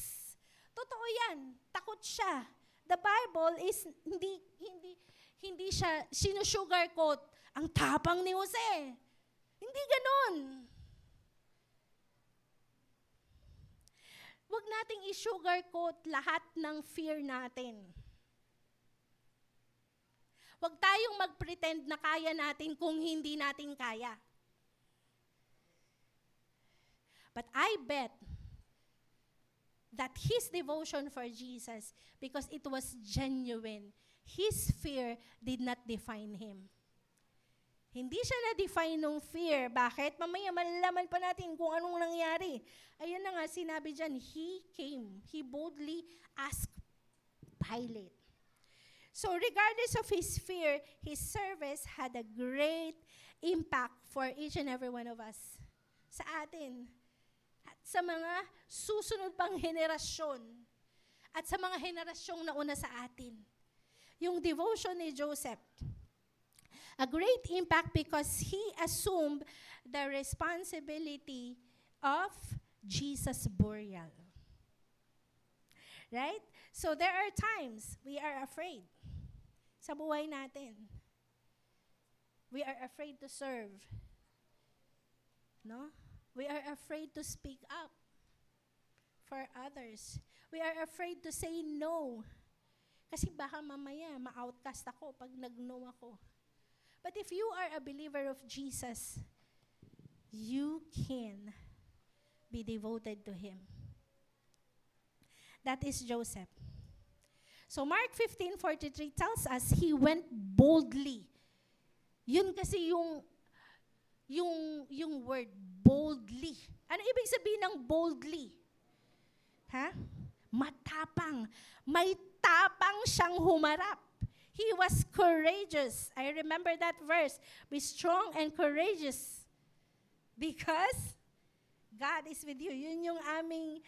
Totoo yan. Takot siya. The Bible is hindi siya sinusugarcoat. Ang tapang ni Jose. Hindi ganun. Huwag nating i-sugarcoat lahat ng fear natin. Huwag tayong mag-pretend na kaya natin kung hindi natin kaya. But I bet that his devotion for Jesus, because it was genuine, his fear did not define him. Hindi siya na-define ng fear. Bakit? Mamaya malalaman pa natin kung anong nangyari. Ayun na nga, sinabi dyan, he came. He boldly asked Pilate. So regardless of his fear, his service had a great impact for each and every one of us. Sa atin. At sa mga susunod pang henerasyon. At sa mga henerasyong nauna sa atin. Yung devotion ni Joseph. A great impact because he assumed the responsibility of Jesus' burial. Right? So there are times we are afraid sa buhay natin. We are afraid to serve. No? We are afraid to speak up for others. We are afraid to say no. Kasi baka mamaya ma-outcast ako pag nag-no ako. But if you are a believer of Jesus, you can be devoted to Him. That is Joseph. So Mark 15:43 tells us he went boldly. Yun kasi yung word, boldly. Ano ibig sabihin ng boldly? Ha? Matapang. May tapang siyang humarap. He was courageous. I remember that verse. Be strong and courageous. Because God is with you. Yun yung aming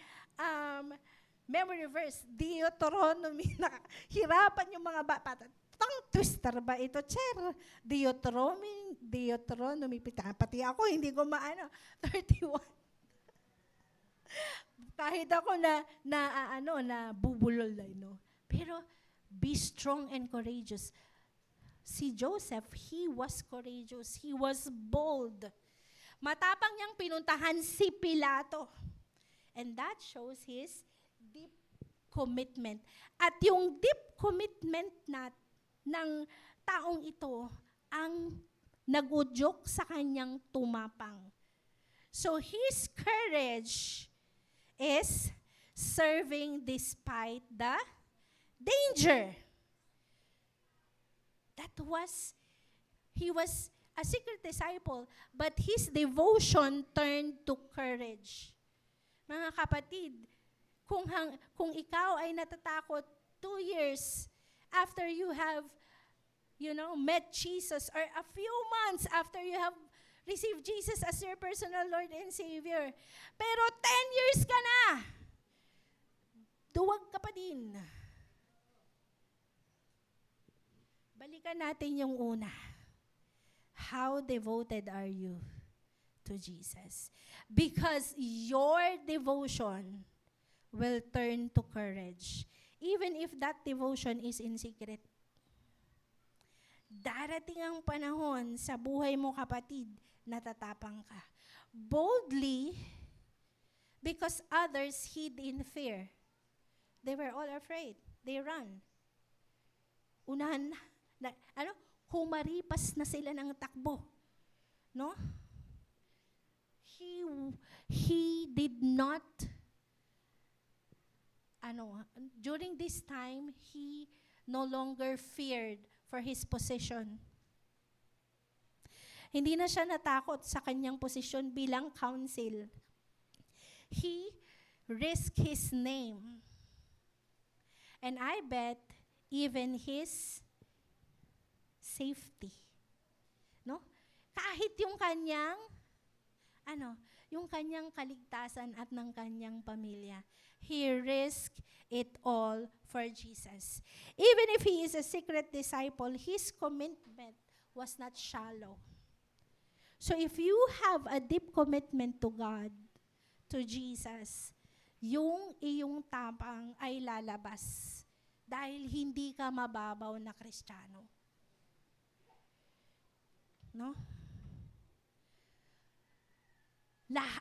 memory verse. Deuteronomy. Hirapan yung mga bata. Tang twister ba ito, Cher? Deuteronomy. Pati ako, hindi ko maano. 31. Kahit ako na bubulol na, no? Pero, be strong and courageous. Si Joseph, he was courageous. He was bold. Matapang niyang pinuntahan si Pilato. And that shows his deep commitment. At yung deep commitment taong ito ang nagudyok sa kanyang tumapang. So his courage is serving despite the danger. He was a secret disciple, but his devotion turned to courage. Mga kapatid, kung ikaw ay natatakot 2 years after you have, met Jesus, or a few months after you have received Jesus as your personal Lord and Savior, pero 10 years ka na, duwag ka pa din. Balikan natin yung una. How devoted are you to Jesus? Because your devotion will turn to courage, even if that devotion is in secret. Darating ang panahon sa buhay mo, kapatid, natatapang ka. Boldly, because others hid in fear. They were all afraid. They ran. Unahan na, humaripas na sila ng takbo. No? He did not, during this time, he no longer feared for his position. Hindi na siya natakot sa kanyang posisyon bilang council. He risked his name. And I bet even his safety. No? Kahit yung kanyang kaligtasan at ng kanyang pamilya. He risked it all for Jesus. Even if he is a secret disciple, his commitment was not shallow. So if you have a deep commitment to God, to Jesus, yung iyong tapang ay lalabas dahil hindi ka mababaw na Kristiyano. No?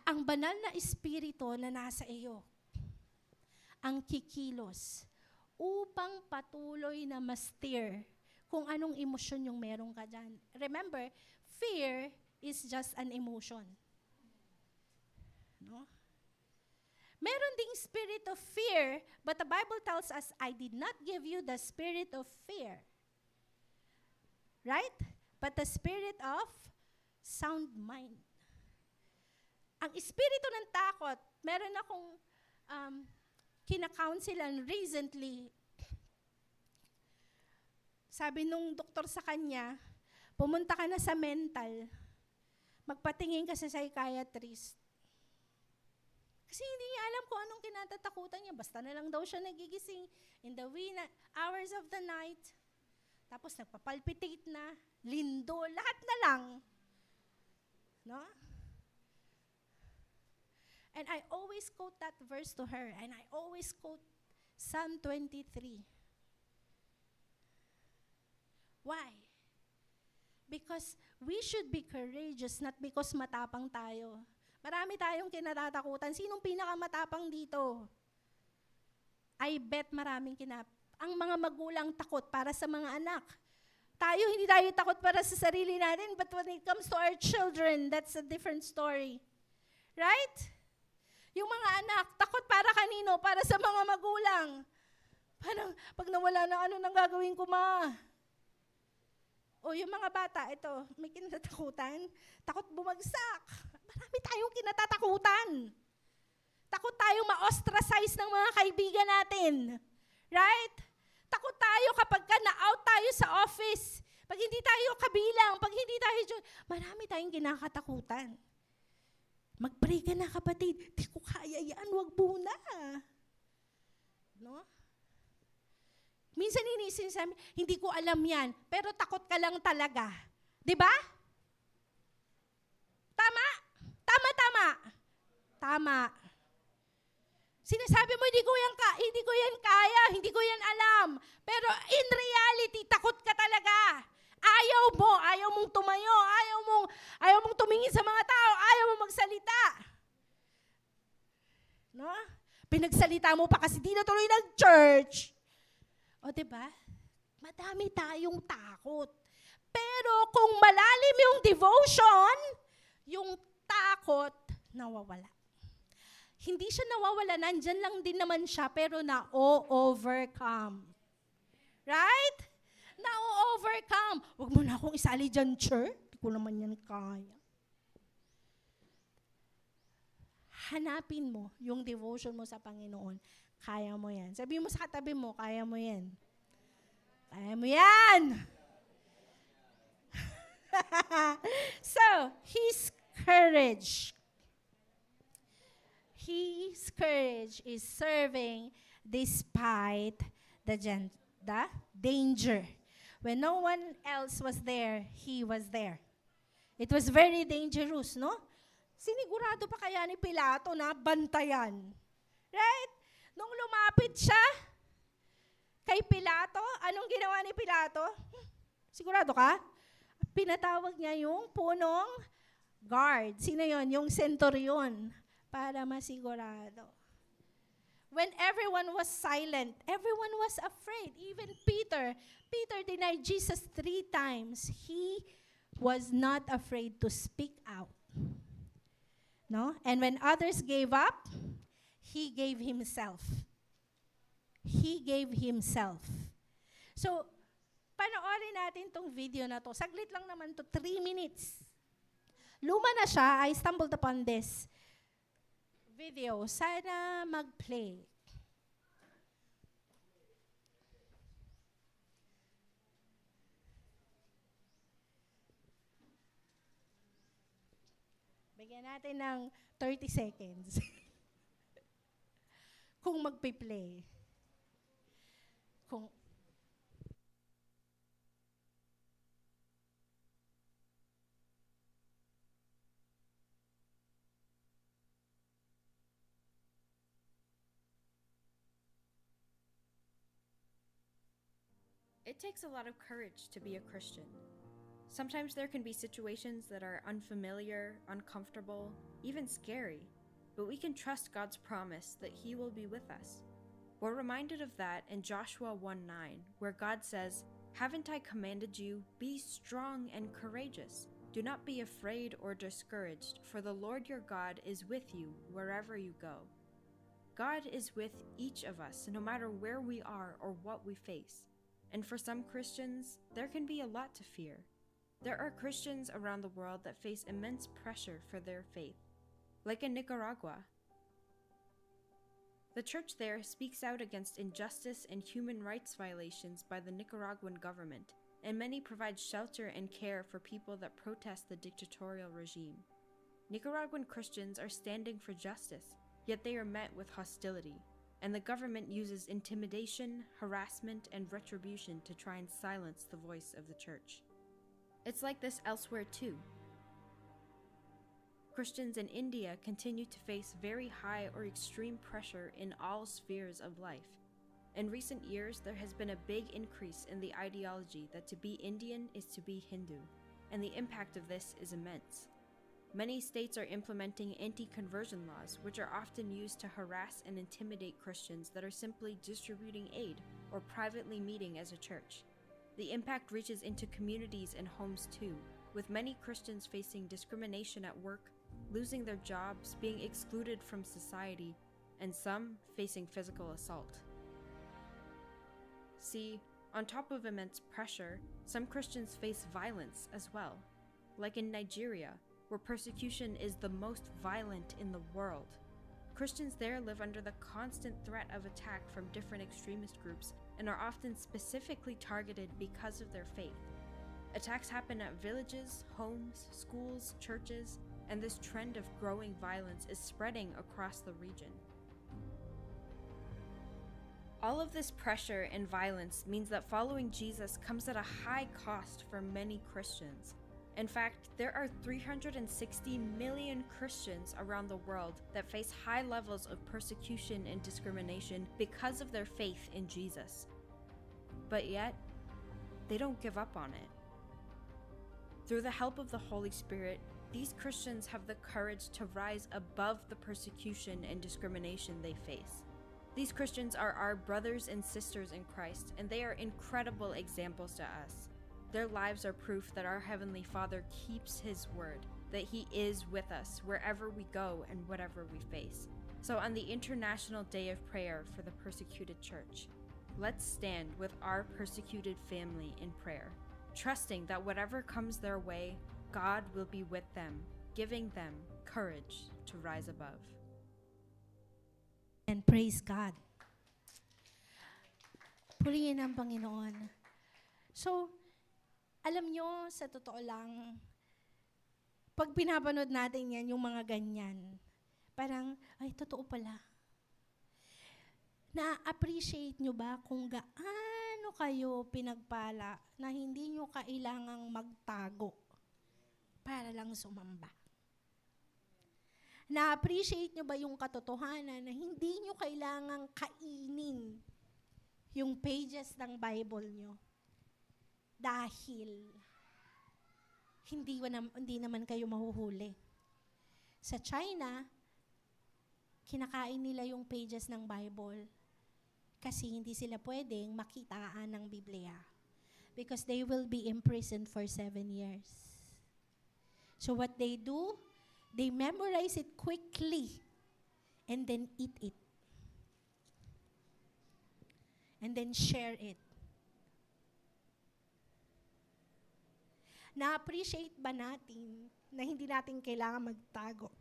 Ang banal na espiritu na nasa iyo, ang kikilos upang patuloy na ma-steer kung anong emosyon yung meron ka dyan. Remember, fear is just an emotion. No? Meron ding spirit of fear, but the Bible tells us, I did not give you the spirit of fear. Right? But the spirit of sound mind. Ang espiritu ng takot, meron akong kina-counselan recently. Sabi nung doktor sa kanya, pumunta ka na sa mental, magpatingin ka sa psychiatrist. Kasi hindi niya alam kung anong kinatatakutan niya. Basta na lang daw siya nagigising in the wee hours of the night. Tapos nagpapalpitate na, lindo, lahat na lang. No? And I always quote that verse to her, and I always quote Psalm 23. Why? Because we should be courageous, not because matapang tayo. Marami tayong kinatatakutan. Sinong pinakamatapang dito? I bet maraming ang mga magulang takot para sa mga anak. Tayo, hindi tayo takot para sa sarili natin, but when it comes to our children, that's a different story. Right? Yung mga anak, takot para kanino? Para sa mga magulang. Parang, pag nawala na, ano nang gagawin ko, ma? O yung mga bata, ito, may kinatatakutan. Takot bumagsak. Marami tayong kinatatakutan. Takot tayong ma-ostracize ng mga kaibigan natin. Right? Takot tayo kapag na-out tayo sa office. Pag hindi tayo kabilang, pag hindi tayo, marami tayong kinakatakutan. Mag-pray ka na, kapatid. Di ko kaya yan, wag muna. No? Minsan inisin sa amin, hindi ko alam yan, pero takot ka lang talaga. Di ba? Tama? Tama. Sinasabi mo, hindi ko yan kaya, hindi ko yan alam. Pero in reality, takot ka talaga. Ayaw mong tumayo, ayaw mong tumingin sa mga tao, ayaw mong magsalita. No? Pinagsalita mo pa kasi di na tuloy ng church. O diba? Madami tayong takot. Pero kung malalim yung devotion, yung takot nawawala. Hindi siya nawawala, nandyan lang din naman siya, pero na-overcome. Right? Na-overcome. Huwag mo na akong isali dyan, church. Hindi ko naman yan kaya. Hanapin mo yung devotion mo sa Panginoon. Kaya mo yan. Sabihin mo sa katabi mo, kaya mo yan. Kaya mo yan! So, his courage. His courage is serving despite the danger. When no one else was there, he was there. It was very dangerous, no? Sinigurado pa kaya ni Pilato na bantayan? Right? Nung lumapit siya kay Pilato, anong ginawa ni Pilato? Sigurado ka? Pinatawag niya yung punong guard. Sino yon? Yung centurion. Para masigurado. When everyone was silent, everyone was afraid. Even Peter. Peter denied Jesus 3 times. He was not afraid to speak out. No? And when others gave up, he gave himself. He gave himself. So, panoorin natin tong video na to. Saglit lang naman to, 3 minutes. Luma na siya. I stumbled upon this video. Sana mag-play. Bigyan natin ng 30 seconds. Kung magpi-play. Kung It takes a lot of courage to be a Christian. Sometimes there can be situations that are unfamiliar, uncomfortable, even scary, but we can trust God's promise that He will be with us. We're reminded of that in Joshua 1:9, where God says, "Haven't I commanded you, be strong and courageous? Do not be afraid or discouraged, for the Lord your God is with you wherever you go." God is with each of us, no matter where we are or what we face. And for some Christians, there can be a lot to fear. There are Christians around the world that face immense pressure for their faith, like in Nicaragua. The church there speaks out against injustice and human rights violations by the Nicaraguan government, and many provide shelter and care for people that protest the dictatorial regime. Nicaraguan Christians are standing for justice, yet they are met with hostility, and the government uses intimidation, harassment, and retribution to try and silence the voice of the church. It's like this elsewhere too. Christians in India continue to face very high or extreme pressure in all spheres of life. In recent years, there has been a big increase in the ideology that to be Indian is to be Hindu, and the impact of this is immense. Many states are implementing anti-conversion laws, which are often used to harass and intimidate Christians that are simply distributing aid or privately meeting as a church. The impact reaches into communities and homes too, with many Christians facing discrimination at work, losing their jobs, being excluded from society, and some facing physical assault. See, on top of immense pressure, some Christians face violence as well, like in Nigeria, where persecution is the most violent in the world. Christians there live under the constant threat of attack from different extremist groups and are often specifically targeted because of their faith. Attacks happen at villages, homes, schools, churches, and this trend of growing violence is spreading across the region. All of this pressure and violence means that following Jesus comes at a high cost for many Christians. In fact, there are 360 million Christians around the world that face high levels of persecution and discrimination because of their faith in Jesus. But yet, they don't give up on it. Through the help of the Holy Spirit, these Christians have the courage to rise above the persecution and discrimination they face. These Christians are our brothers and sisters in Christ, and they are incredible examples to us. Their lives are proof that our Heavenly Father keeps His word, that He is with us wherever we go and whatever we face. So on the International Day of Prayer for the Persecuted Church, let's stand with our persecuted family in prayer, trusting that whatever comes their way, God will be with them, giving them courage to rise above. And praise God. Purihin ang Panginoon. So, alam nyo, sa totoo lang, pag pinapanood natin yan, yung mga ganyan, parang, ay, totoo pala. Na-appreciate nyo ba kung gaano kayo pinagpala na hindi nyo kailangang magtago para lang sumamba? Na-appreciate nyo ba yung katotohanan na hindi nyo kailangang kainin yung pages ng Bible nyo? Dahil hindi naman kayo mahuhuli. Sa China, kinakain nila yung pages ng Bible kasi hindi sila pwedeng makitaan ng Biblia because they will be imprisoned for 7 years. So what they do, they memorize it quickly and then eat it. And then share it. Na-appreciate ba natin na hindi natin kailangan magtago?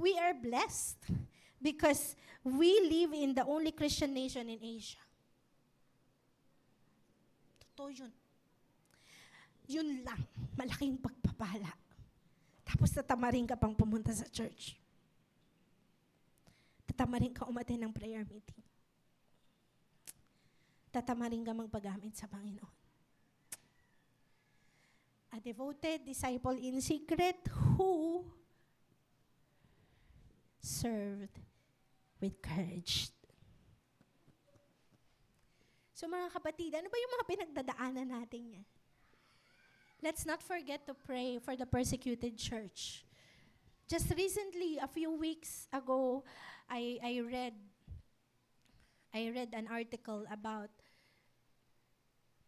We are blessed because we live in the only Christian nation in Asia. Totoo yun. Yun lang, malaking pagpapala. Tapos tatamarin ka pang pumunta sa church. Tatamarin ka umatin ng prayer meeting. Tatamarin ka magpagamit sa Panginoon. A devoted disciple in secret who served with courage. So mga kapatid, ano ba yung mga pinagdadaanan natin yan? Let's not forget to pray for the persecuted church. Just recently, a few weeks ago, I read an article about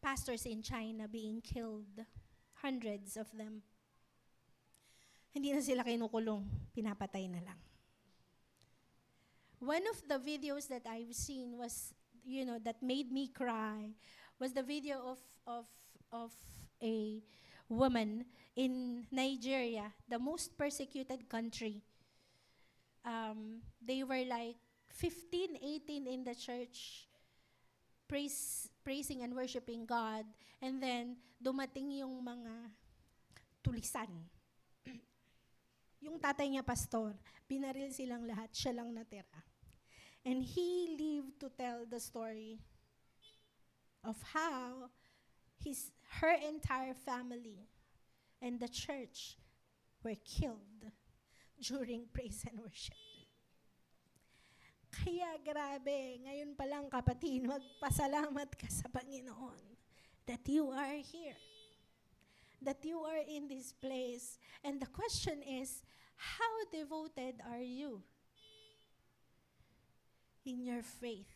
pastors in China being killed. Hundreds of them. Hindi na sila kinukulong, pinapatay na lang. One of the videos that I've seen was, that made me cry, was the video of a woman in Nigeria, the most persecuted country. They were like 15, 18 in the church, praising and worshiping God. And then, dumating yung mga tulisan. Yung tatay niya, pastor, binaril silang lahat, siya lang natira. And he lived to tell the story of how her entire family and the church were killed during praise and worship. Kaya grabe, ngayon pa lang kapatid, magpasalamat ka sa Panginoon that you are here, that you are in this place. And the question is, how devoted are you in your faith,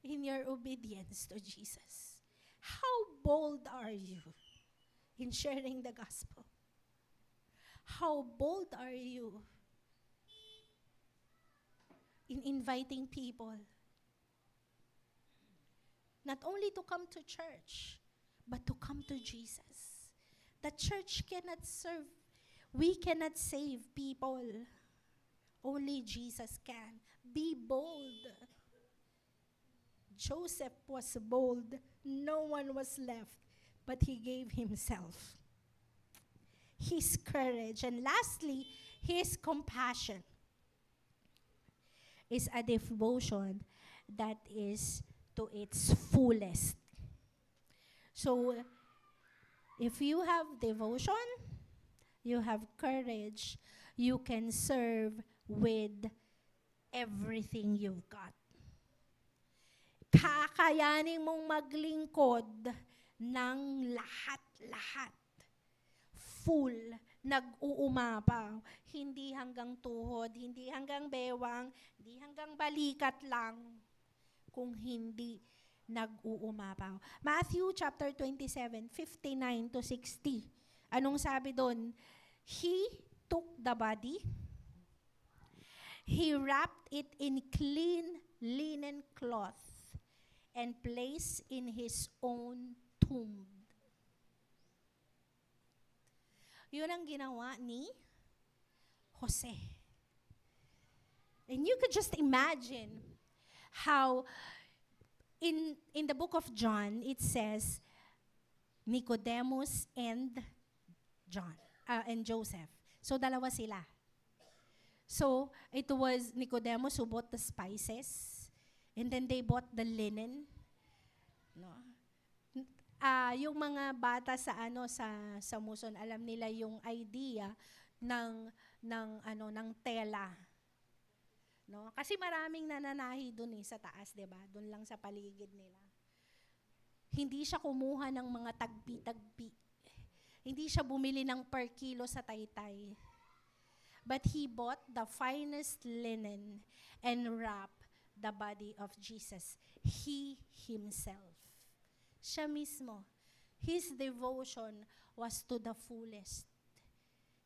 in your obedience to Jesus? How bold are you in sharing the gospel? How bold are you in inviting people not only to come to church, but to come to Jesus? The church cannot serve. We cannot save people. Only Jesus can. Be bold. Joseph was bold. No one was left, but he gave himself. His courage. And lastly, his compassion is a devotion that is to its fullest. So, if you have devotion, you have courage, you can serve with everything you've got. Kakayanin mong maglingkod ng lahat-lahat. full, nag-uumapaw. Hindi hanggang tuhod, hindi hanggang bewang, hindi hanggang balikat lang, kung hindi nag-uumapaw. Matthew chapter 27, 59 to 60. Anong sabi doon? He took the body, he wrapped it in clean linen cloth, and placed in his own tomb. Yun ang ginawa ni Jose. And you could just imagine how in the book of John, it says Nicodemus and Joseph. So dalawa sila. So it was Nicodemus who bought the spices, and then they bought the linen. No? Yung mga bata sa Muson, alam nila yung idea ng tela. No? Kasi maraming nananahi doon sa taas, 'di ba? Doon lang sa paligid nila. Hindi siya kumuha ng mga tagpi-tagpi. Hindi siya bumili ng per kilo sa taytay. But he bought the finest linen and wrapped the body of Jesus. He himself. Siya mismo. His devotion was to the fullest.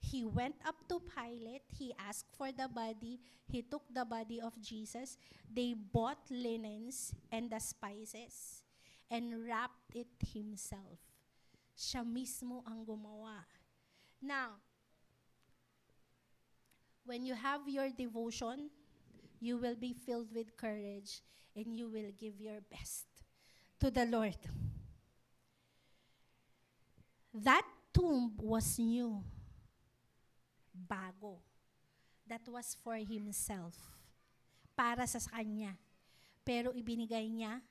He went up to Pilate. He asked for the body. He took the body of Jesus. They bought linens and the spices and wrapped it himself. Siya mismo ang gumawa. Now, when you have your devotion, you will be filled with courage and you will give your best to the Lord. That tomb was new, bago. That was for himself, para sa kanya. Pero ibinigay niya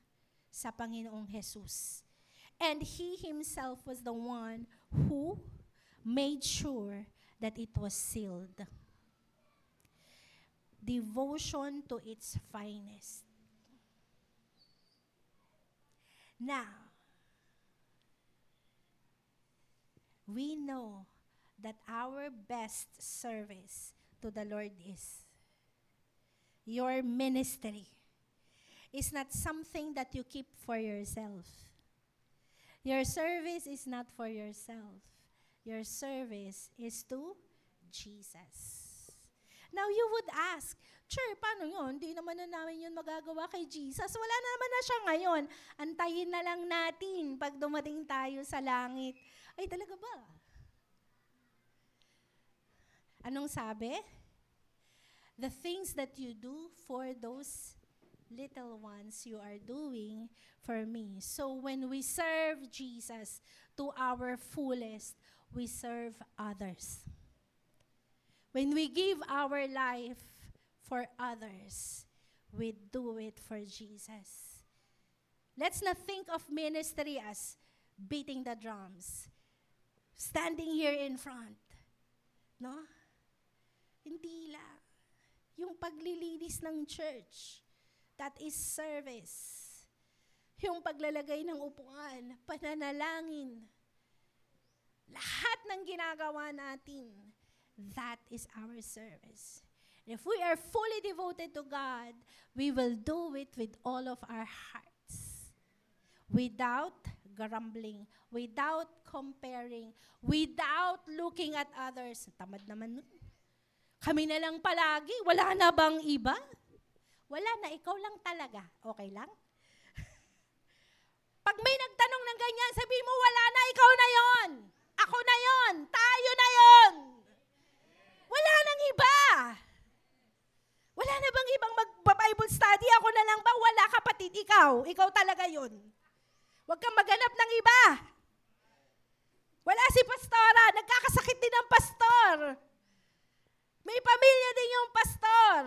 sa Panginoong Jesus. And he himself was the one who made sure that it was sealed. Devotion to its finest. Now, we know that our best service to the Lord is your ministry. Is not something that you keep for yourself. Your service is not for yourself. Your service is to Jesus. Now you would ask, sure, paano yun? Hindi naman na namin yun magagawa kay Jesus. Wala na naman na siya ngayon. Antayin na lang natin pag dumating tayo sa langit. Ay, talaga ba? Anong sabi? The things that you do for those little ones, you are doing for me. So when we serve Jesus to our fullest, we serve others. When we give our life for others, we do it for Jesus. Let's not think of ministry as beating the drums, standing here in front. No? Hindi lang. Yung paglilinis ng church, that is service. Yung paglalagay ng upuan, pananalangin, lahat ng ginagawa natin, that is our service. And if we are fully devoted to God, we will do it with all of our hearts. Without grumbling, without comparing, without looking at others. Tamad naman nun. Kami na lang palagi. Wala na bang iba? Wala na, ikaw lang talaga. Okay lang? Pag may nagtanong ng ganyan, sabi mo, wala na, ikaw na yon. Ako na yon. Tayo na yon. Wala nang iba. Wala na bang ibang mag-Bible study? Ako na lang ba? Wala, kapatid, ikaw. Ikaw talaga yun. Huwag kang maghanap ng iba. Wala si pastora. Nagkakasakit din ang pastor. May pamilya din yung pastor.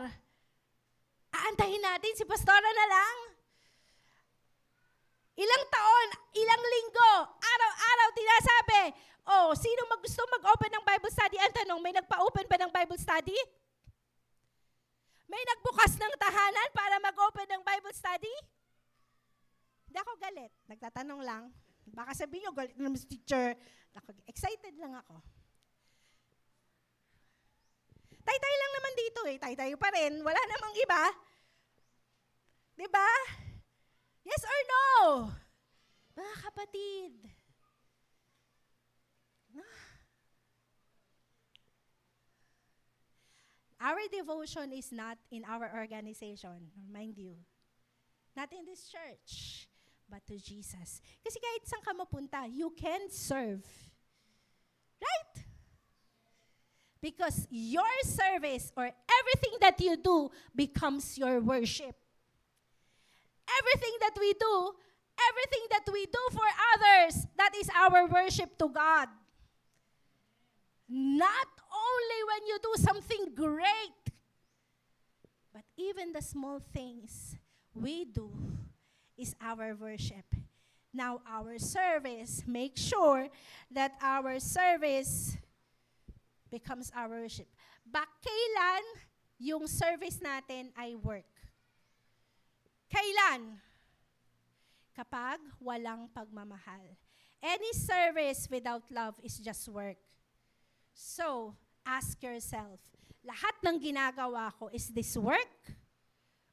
Aantayin natin si pastora na lang. Ilang taon, ilang linggo, araw-araw tinasabi, sino gusto mag-open ng Bible study? Ang tanong, may nagpa-open ba ng Bible study? May nagbukas ng tahanan para mag-open ng Bible study? Hindi ako galit. Nagtatanong lang. Baka sabihin nyo, galit naman si teacher. Excited lang ako. Tay-tay lang naman dito eh. Tay-tay pa rin. Wala namang iba. Diba? Yes or no? Mga kapatid. Our devotion is not in our organization, mind you. Not in this church, but to Jesus. Kasi kahit saan ka mapunta, you can serve. Right? Because your service or everything that you do becomes your worship. Everything that we do for others, that is our worship to God. Not only when you do something great, but even the small things we do is our worship. Now, our service, make sure that our service becomes our worship. Kailan yung service natin ay work? Kailan? Kapag walang pagmamahal. Any service without love is just work. So, ask yourself, lahat ng ginagawa ko, is this work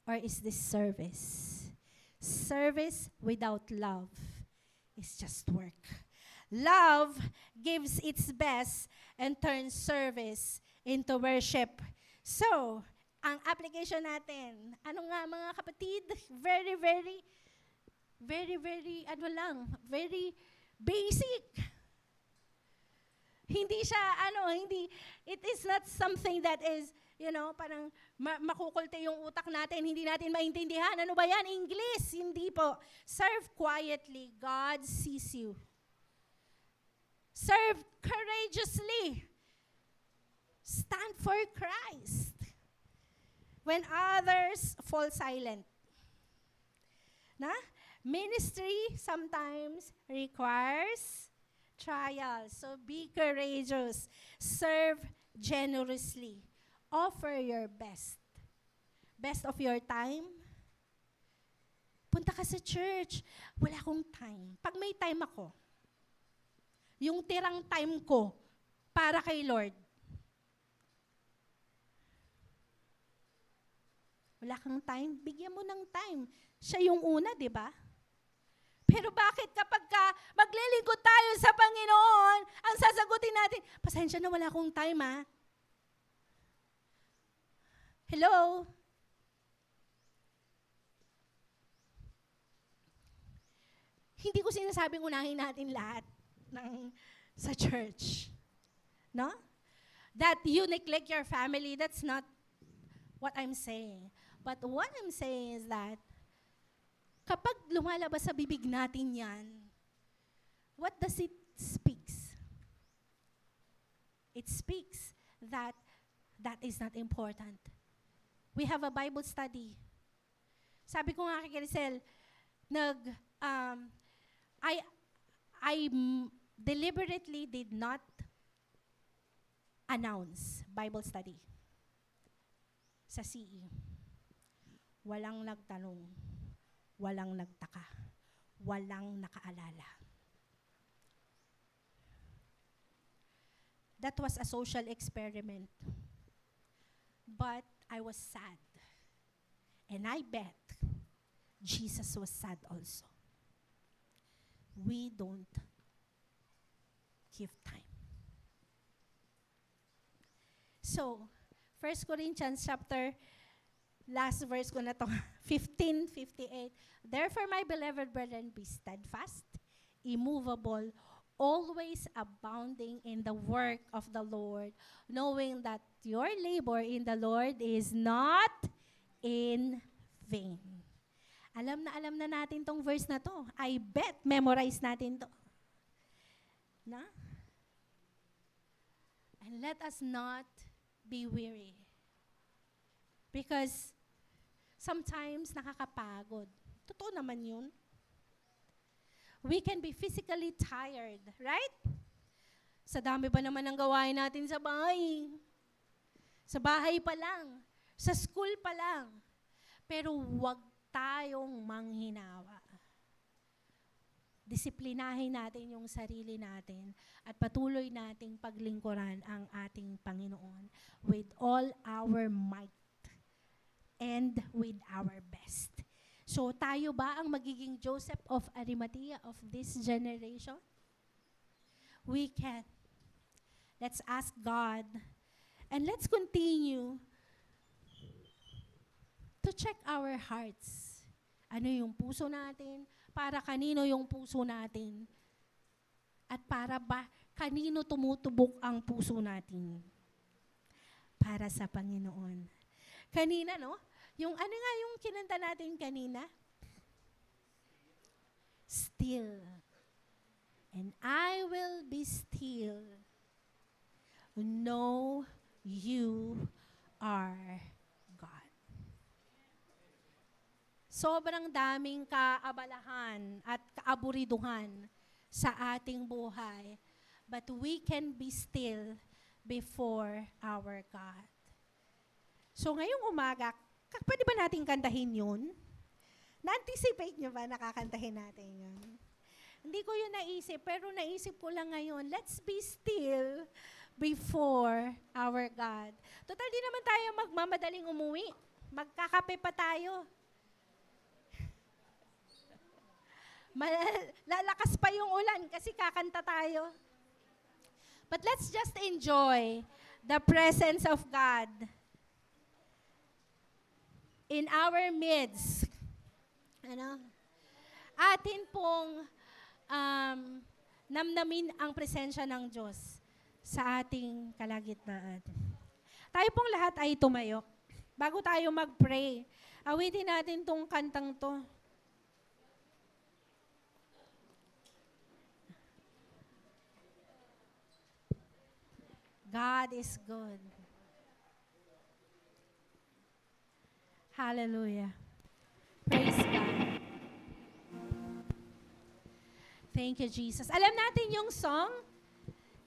or is this service? Service without love is just work. Love gives its best and turns service into worship. So, ang application natin, ano nga mga kapatid? Very basic. Hindi siya, it is not something that is, parang makukulte yung utak natin, hindi natin maintindihan. Ano ba yan? English? Hindi po. Serve quietly. God sees you. Serve courageously. Stand for Christ. When others fall silent. Ministry sometimes requires trials. So be courageous. Serve generously. Offer your best. Best of your time. Punta ka sa church. Wala akong time. Pag may time ako, yung tirang time ko para kay Lord, wala kang time, bigyan mo ng time. Siya yung una, di ba? Pero bakit kapag maglilingkod tayo sa Panginoon, ang sasagutin natin, pasensya na wala akong time Hello? Hindi ko sinasabing unahin natin lahat sa church. No? That you neglect your family, that's not what I'm saying. But what I'm saying is that kapag lumalabas sa bibig natin yan, what does it speaks? It speaks that is not important. We have a Bible study. Sabi ko nga kay Grisel, I deliberately did not announce Bible study sa CE. Walang nagtanong, walang nagtaka, walang nakaalala. That was a social experiment. But I was sad. And I bet Jesus was sad also. We don't give time. So, 1 Corinthians chapter, last verse ko na to, 15:58. Therefore, my beloved brethren, be steadfast, immovable, always abounding in the work of the Lord, knowing that your labor in the Lord is not in vain. Alam na natin tong verse na to. I bet memorize natin to. And let us not be weary. Because sometimes nakakapagod. Totoo naman yun. We can be physically tired, right? Sa dami ba naman ang gawain natin sa bahay? Sa bahay pa lang. Sa school pa lang. Pero huwag tayong manghinawa. disiplinahin natin yung sarili natin at patuloy nating paglingkuran ang ating Panginoon with all our might and with our best. So tayo ba ang magiging Joseph of Arimathea of this generation? We can. Let's ask God and let's continue to check our hearts. Ano yung puso natin? Para kanino yung puso natin? At para ba kanino tumutubok ang puso natin? Para sa Panginoon. Kanina, no? Yung ano nga yung kinanta natin kanina? Still. And I will be still. Know you are God. Sobrang daming kaabalahan at kaaburiduhan sa ating buhay. But we can be still before our God. So ngayong umaga, pwede ba natin kantahin yun? Na-anticipate nyo ba nakakantahin natin yun? Hindi ko yun naisip, pero naisip ko lang ngayon, let's be still before our God. Total, di naman tayo magmamadaling umuwi. Magkakape pa tayo. Lalakas pa yung ulan kasi kakanta tayo. But let's just enjoy the presence of God in our midst. Ano? Atin pong namnamin ang presensya ng Diyos sa ating kalagitnaan. Tayo pong lahat ay tumayo. Bago tayo mag-pray, awitin natin tong kantang to. God is good. Hallelujah. Praise God. Thank you, Jesus. Alam natin yung song?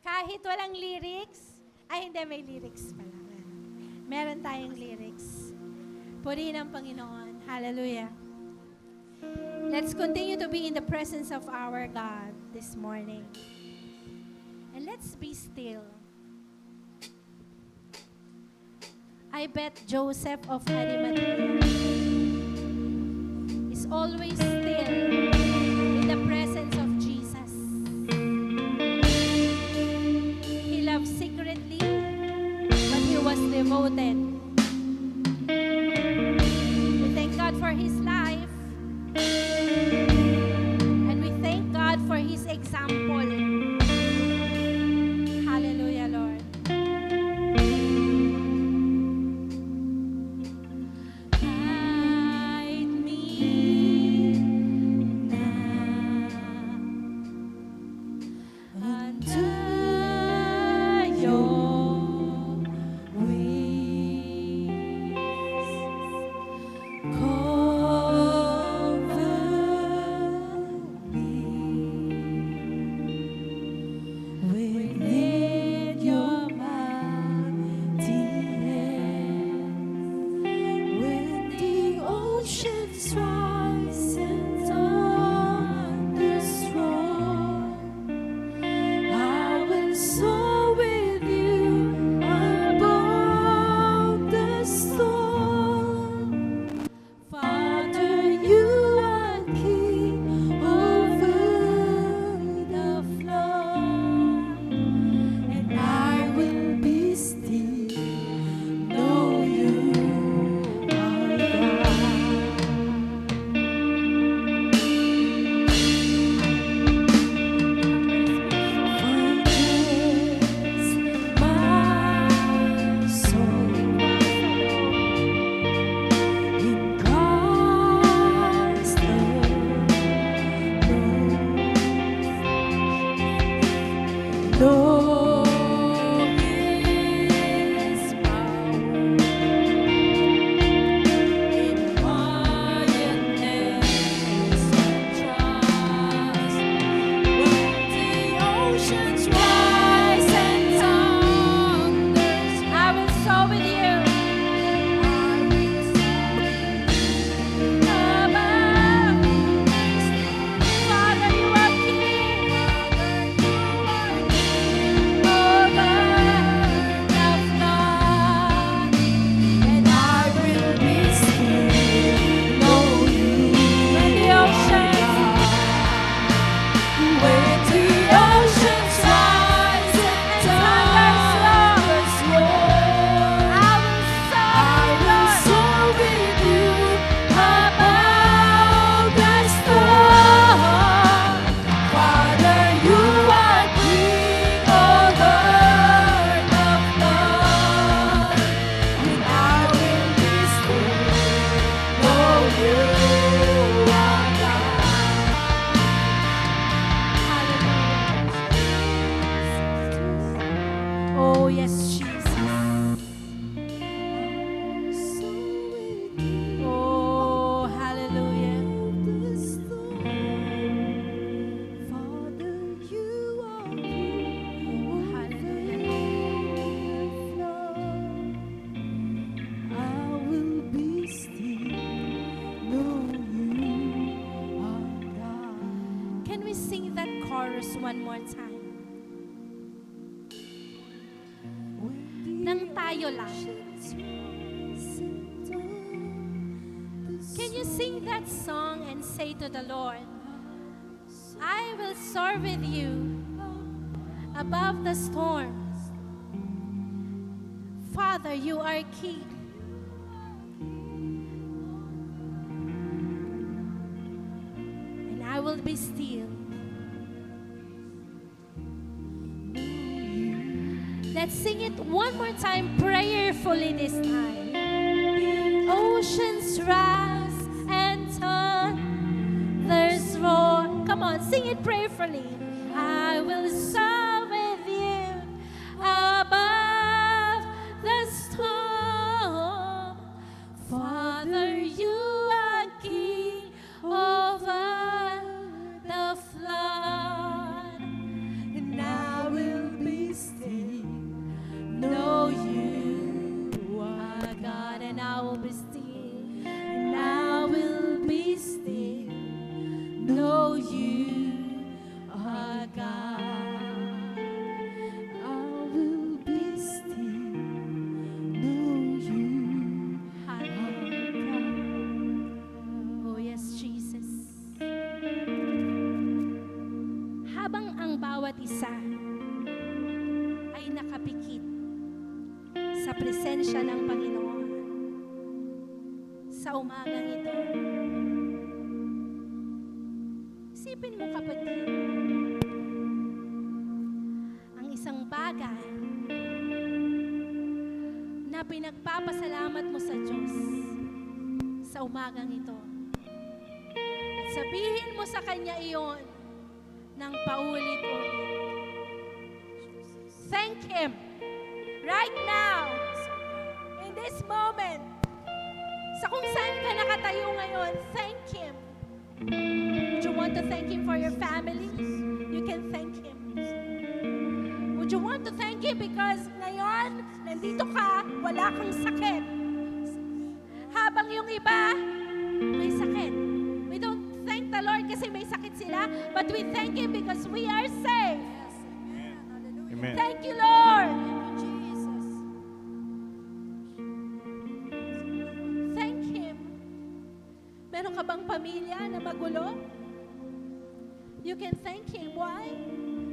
Kahit walang lyrics. Ay, hindi, may lyrics pala. Meron tayong lyrics. Purihin ang Panginoon. Hallelujah. Let's continue to be in the presence of our God this morning. And let's be still. I bet Joseph of Arimathea is always still in the presence of Jesus. He loved secretly, but he was devoted. We thank God for his life, and we thank God for his example. Hallelujah, Lord. Guide me Can we sing that chorus one more time? Nang tayo lang. Can you sing that song and say to the Lord, I will soar with you above the storms. Father, you are King. And I will be still. Let's sing it one more time, prayerfully this time. Oceans rise and thunders roar. Come on, sing it prayerfully. I will soar with you above the storm. Father, you are King over the flood. And I will be still. Know you are God, and I will be still, and I will be still. Know you are God. I will be still. Know you are God. Oh yes, Jesus. Habang ang bawat isa ay nakapikit sa presensya ng Panginoon sa umagang ito. Isipin mo, kapatid, ang isang bagay na pinagpapasalamat mo sa Diyos sa umagang ito. At sabihin mo sa Kanya iyon ng paulit-ulit. Thank Him. Right now, in this moment, sa kung saan ka nakatayo ngayon, thank Him. Would you want to thank Him for your family? You can thank Him. Would you want to thank Him because ngayon, nandito ka, wala kang sakit. Habang yung iba, may sakit. We don't thank the Lord kasi may sakit sila, but we thank Him because we are safe. Amen. Thank you, Lord. Thank Him. Meron ka bang pamilya na magulo? You can thank Him. Why?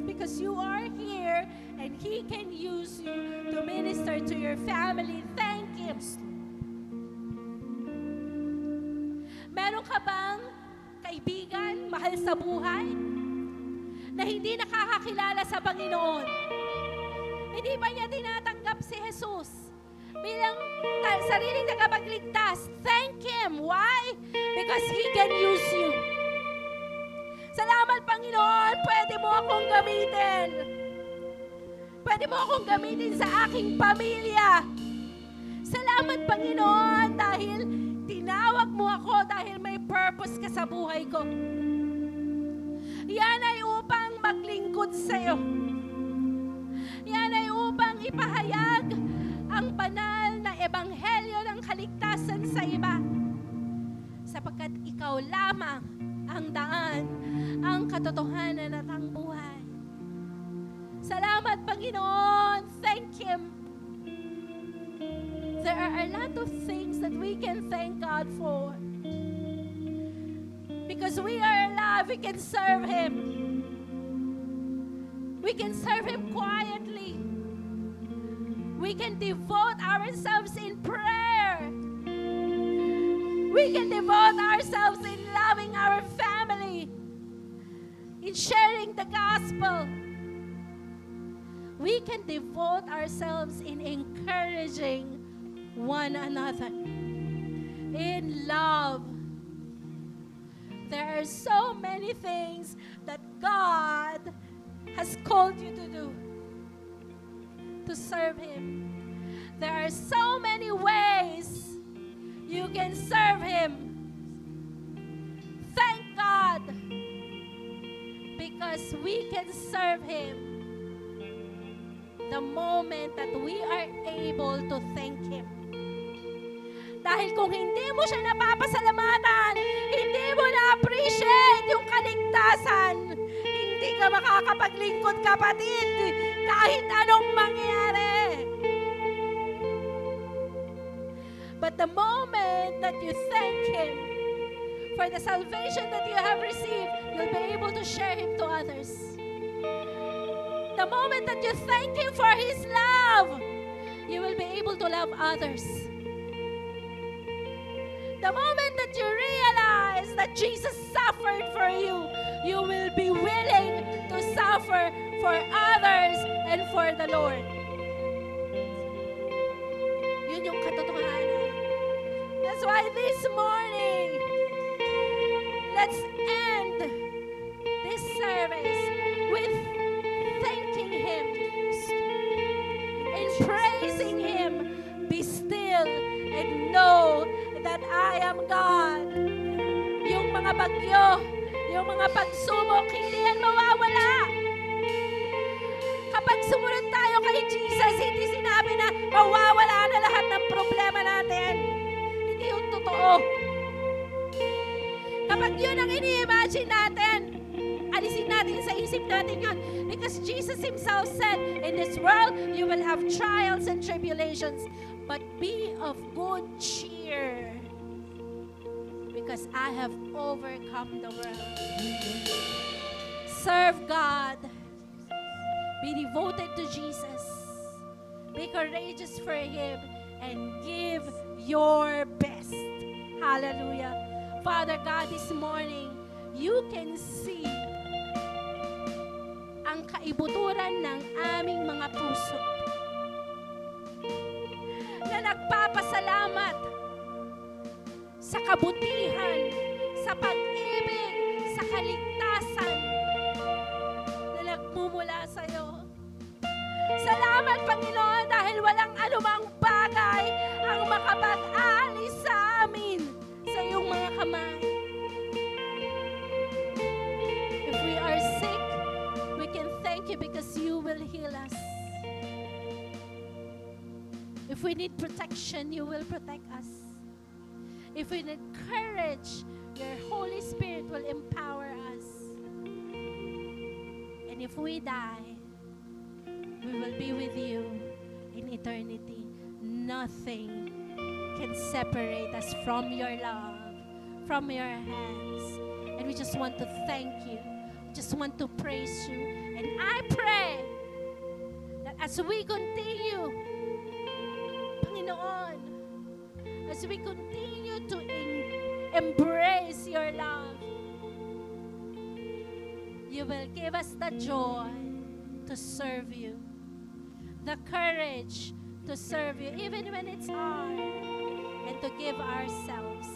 Because you are here and He can use you to minister to your family. Thank Him. Meron ka bang kaibigan, mahal sa buhay, na hindi nakakakilala sa Panginoon? Hindi ba niya tinatanggap si Jesus bilang sariling tagapagligtas? Thank Him. Why? Because He can use you. Salamat, Panginoon. Pwede mo akong gamitin. Pwede mo akong gamitin sa aking pamilya. Salamat, Panginoon, dahil tinawag mo ako dahil may purpose ka sa buhay ko. Yan ay upang maglingkod sa iyo. Yan ay upang ipahayag ang banal na ebanghelyo ng kaligtasan sa iba. Sapagkat ikaw lamang ang daan, ang katotohanan at ang buhay. Salamat, Panginoon. Thank Him. There are a lot of things that we can thank God for. Because we are alive, we can serve Him. We can serve Him quietly. We can devote ourselves in prayer. We can devote ourselves in loving our family, in sharing the gospel. We can devote ourselves in encouraging one another in love. There are so many things that God has called you to do to serve Him. There are so many ways you can serve Him. Thank God because we can serve Him the moment that we are able to thank Him. Dahil kung hindi mo siya napapasalamatan, hindi mo na-appreciate yung kaligtasan, na makakapaglingkod, kapatid, kahit anong mangyari. But the moment that you thank Him for the salvation that you have received, you'll be able to share Him to others. The moment that you thank Him for His love, you will be able to love others. The moment that you realize that Jesus suffered for you, you will be willing to suffer for others and for the Lord. Yun yung katotohanan. That's why this morning, let's end this service with thanking Him and praising Him. Be still and know that I am God. Yung mga bagyo, yung mga pagsubok, hindi yan mawawala. Kapag sumunod tayo kay Jesus, hindi sinabi na mawawala na lahat ng problema natin. Hindi yung totoo. Kapag yun ang ini-imagine natin, alisin natin sa isip natin yun. Because Jesus Himself said, in this world, you will have trials and tribulations, but be of good cheer. Because I have overcome the world. Serve God. Be devoted to Jesus. Be courageous for Him and give your best. Hallelujah. Father God, this morning, you can see ang kaibuturan ng aming mga puso na nagpapasalamat sa kabutihan, sa pag-ibig, sa kaligtasan na nagmumula sa iyo. Salamat, Panginoon, dahil walang anumang bagay ang makapag-alis sa amin sa iyong mga kamay. If we are sick, we can thank you because you will heal us. If we need protection, you will protect us. If we need courage, your Holy Spirit will empower us. And if we die, we will be with you in eternity. Nothing can separate us from your love, from your hands. And we just want to thank you. We just want to praise you. And I pray that as we continue, Panginoon, as we continue to embrace your love, you will give us the joy to serve you, the courage to serve you, even when it's hard, and to give ourselves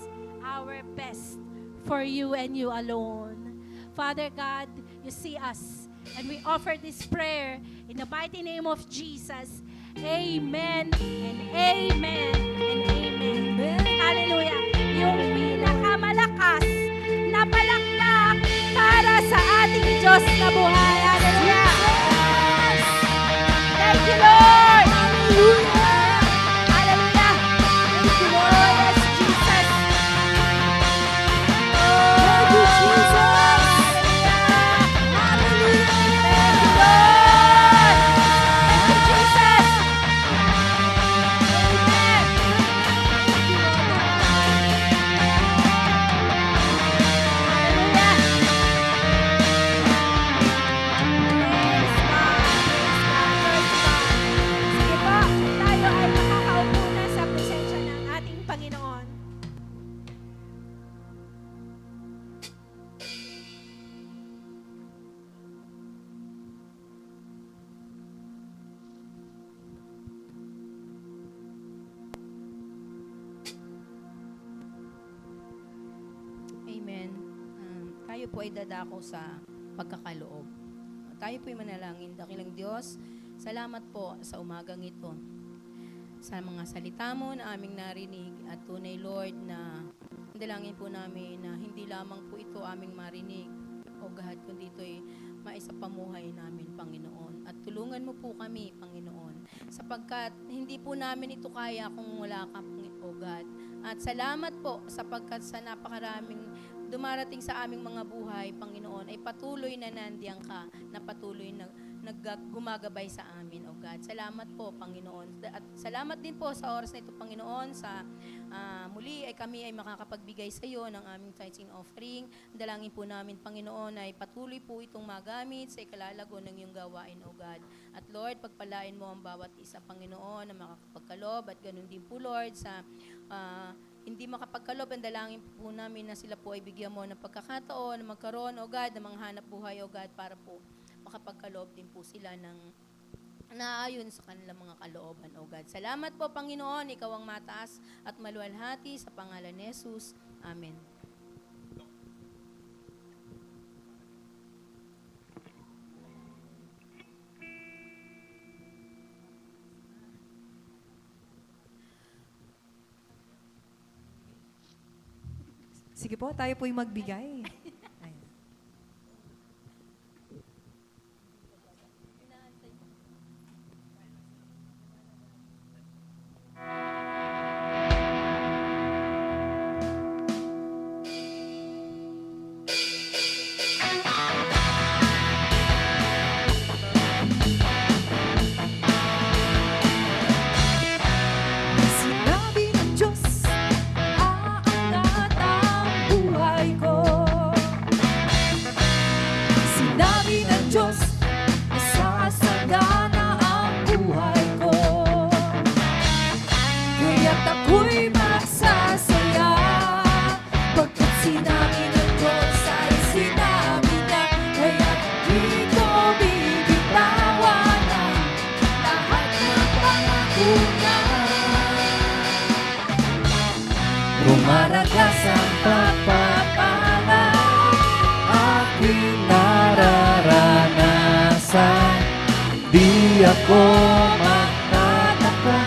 our best for you and you alone. Father God, you see us, and we offer this prayer in the mighty name of Jesus. Amen and amen and amen. Hallelujah. Yung pinakamalakas na palakpak para sa ating Diyos na buhay. Hallelujah. Thank you, Lord. Hallelujah. Thank you, Lord. Yes, Jesus. Thank you, Jesus. Hallelujah. Thank you, Lord. Thank you, Jesus. Amen. Thank you, Lord. Hallelujah. Praise God. Praise God. Sige po, tayo ay makakaupo na sa presensya ng ating Panginoon. Amen. Tayo po ay dadako sa pagkakaloob. Tayo po ay manalangin. Dakilang Diyos, salamat po sa umagang ito. Sa mga salita mo na aming narinig at tunay, Lord, na dalangin po namin na hindi lamang po ito aming marinig, O God, kundi ito ay maisapamuhay namin, Panginoon. At tulungan mo po kami, Panginoon, sapagkat hindi po namin ito kaya kung wala ka, O God. At salamat po sapagkat sa napakaraming dumarating sa aming mga buhay, Panginoon, ay patuloy na nandiyan ka, na patuloy na gumagabay sa amin, O God. Salamat po, Panginoon. At salamat din po sa oras na ito, Panginoon, sa muli ay kami ay makakapagbigay sa iyo ng aming tithes and offering. Dalangin po namin, Panginoon, ay patuloy po itong magamit sa ikalalago ng iyong gawain, O God. At Lord, pagpalain mo ang bawat isa, Panginoon, na makakapagkalob, at ganun din po, Lord, sa hindi makapagkalob, ang dalangin po namin na sila po ay bigyan mo ng pagkakataon na magkaroon, O God, ng mga hanap buhay, O God, para po makapagkalob din po sila ng naayon sa kanilang mga kalooban, O God. Salamat po, Panginoon, ikaw ang mataas at maluwalhati sa pangalan ni Jesus. Amen. Sige po, tayo po'y magbigay. Ayan. Sinabi ng Diyos, aangat ang buhay ko. Sinabi ng Diyos, isasagana ang buhay ko. Kaya't ako'y magsasaya, pagkat sinabi ng Diyos ay sinabi niya. Kaya't di ko bibitawan ang lahat ng pangako niya. Rumaragas ang pagpapala, aking nararanasan. Di ako magtataka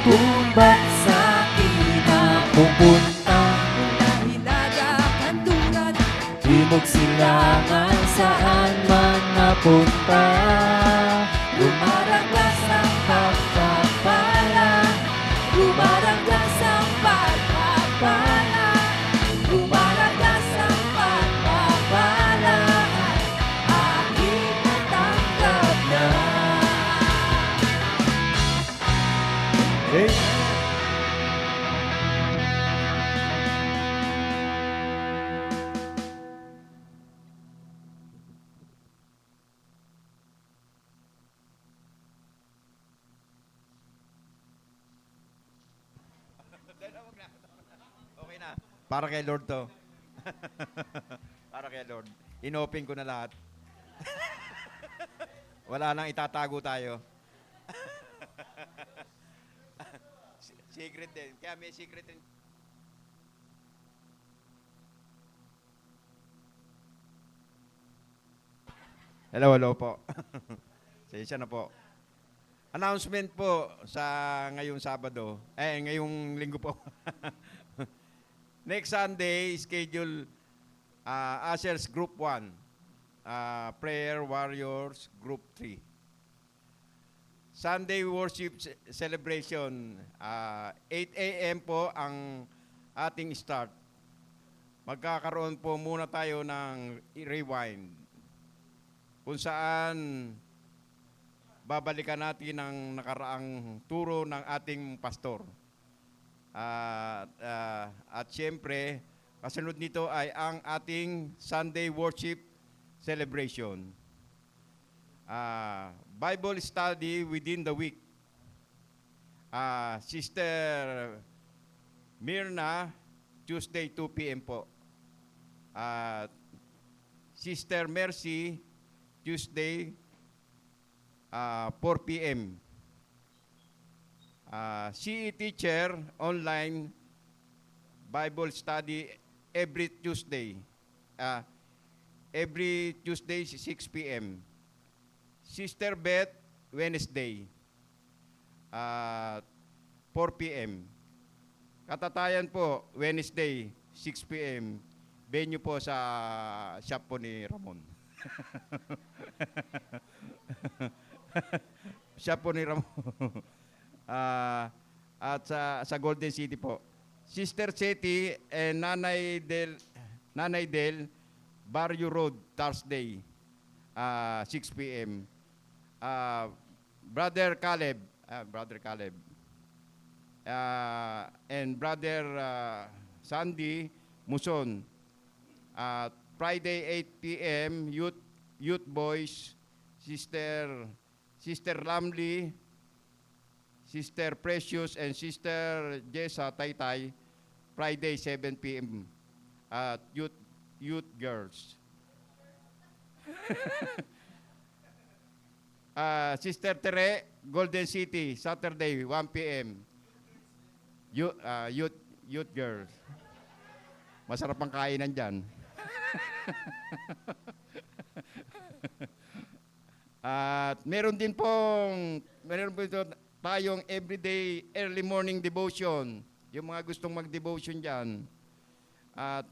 kung ba't sa'kin napupunta. Mula Hilaga, Kanluran, Timog Silangan, saan man napunta. Rumaragas ang pagpapala, rumaragas ang pagpapala, rumaragas ang pagpapala, aking natanggap na. Okay na. Para kay Lord to. Para kay Lord. Inopen ko na lahat. Wala nang itatago tayo. Secret din. Kaya may secret din. Hello po. Sensya na po. Announcement po sa ngayong Sabado. Ngayong Linggo po. Next Sunday, schedule Ushers Group 1. Prayer Warriors Group 3. Sunday Worship Celebration. 8 a.m. po ang ating start. Magkakaroon po muna tayo ng rewind. Kung saan babalikan natin ang nakaraang turo ng ating pastor. At siyempre, kasunod nito ay ang ating Sunday Worship Celebration. Bible study within the week. Sister Mirna, Tuesday 2 p.m. po. Sister Mercy, Tuesday 4 p.m. CE Teacher online Bible study every Tuesday. Every Tuesday 6 p.m. Sister Beth Wednesday 4 p.m. Katatayan po Wednesday 6 p.m. Venue po sa shop po ni Ramon. Siya po ni Ramon. At sa Golden City po. Sister Seti and Nanay Nanay Del, Barrio Road, Thursday, 6 p.m. Brother Caleb, and Brother Sandy Muson, Friday 8 p.m. Youth Boys, Sister Lamley, Sister Precious, and Sister Jessa Taytay, Friday 7 p.m. Youth Girls. Sister Tere, Golden City, Saturday 1 p.m. Youth Girls. Masarap ang kainan dyan. At meron po tayong everyday early morning devotion. Yung mga gustong mag-devotion dyan. At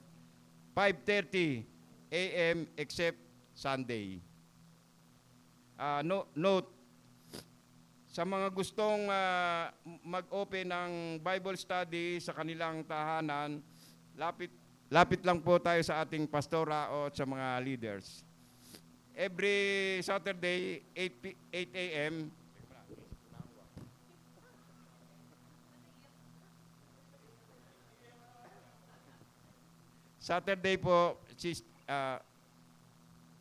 5:30 a.m. except Sunday. Note, sa mga gustong mag-open ng Bible study sa kanilang tahanan, lapit lang po tayo sa ating pastora o sa mga leaders. Every Saturday, 8 a.m., Saturday po,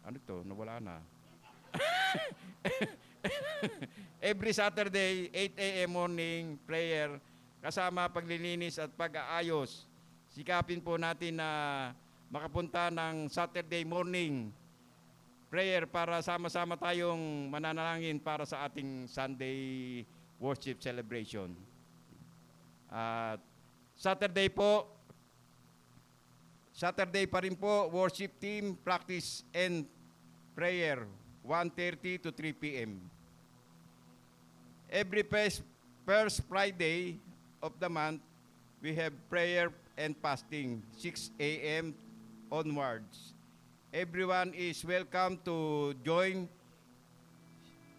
ano to? Nawala na. Every Saturday, 8 a.m. morning prayer, kasama paglilinis at pag-aayos. Sikapin po natin na makapunta ng Saturday morning prayer para sama-sama tayong mananalangin para sa ating Sunday worship celebration. Saturday pa rin po, worship team, practice and prayer, 1:30 to 3 p.m. Every first Friday of the month, we have prayer and fasting, 6 a.m. onwards. Everyone is welcome to join.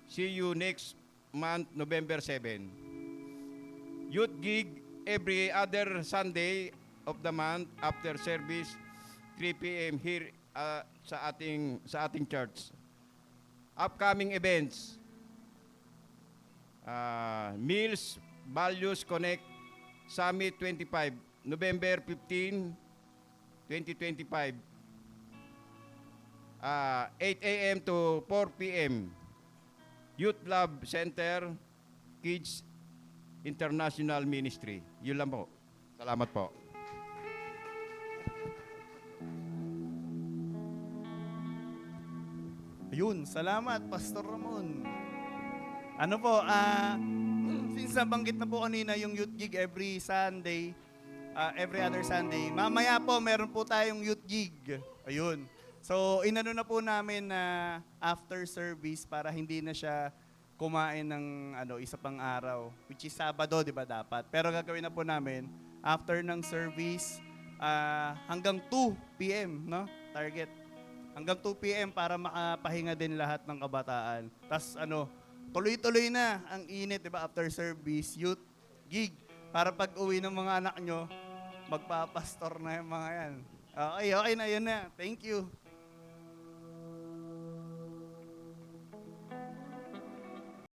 See you next month, November 7. Youth gig every other Sunday of the month after service, 3 p.m. here sa ating church. Upcoming events, Meals Values Connect Summit 25, November 15, 2025, 8 a.m. to 4 p.m. Youth Love Center, Kids International Ministry. Yun lang po. Salamat po. Ayun, salamat, Pastor Ramon. Ano po, since nabanggit na po kanina yung youth gig every Sunday, every other Sunday, mamaya po meron po tayong youth gig. Ayun. So, inano na po namin na after service para hindi na siya kumain ng isa pang araw, which is Sabado, di ba dapat? Pero gagawin na po namin, after ng service, hanggang 2 p.m., no? Target. Hanggang 2 p.m. para makapahinga din lahat ng kabataan. Tapos tuloy-tuloy na ang init, di ba? After service, youth gig. Para pag uwi ng mga anak nyo, magpapastor na yung mga yan. Okay na, yun na. Thank you.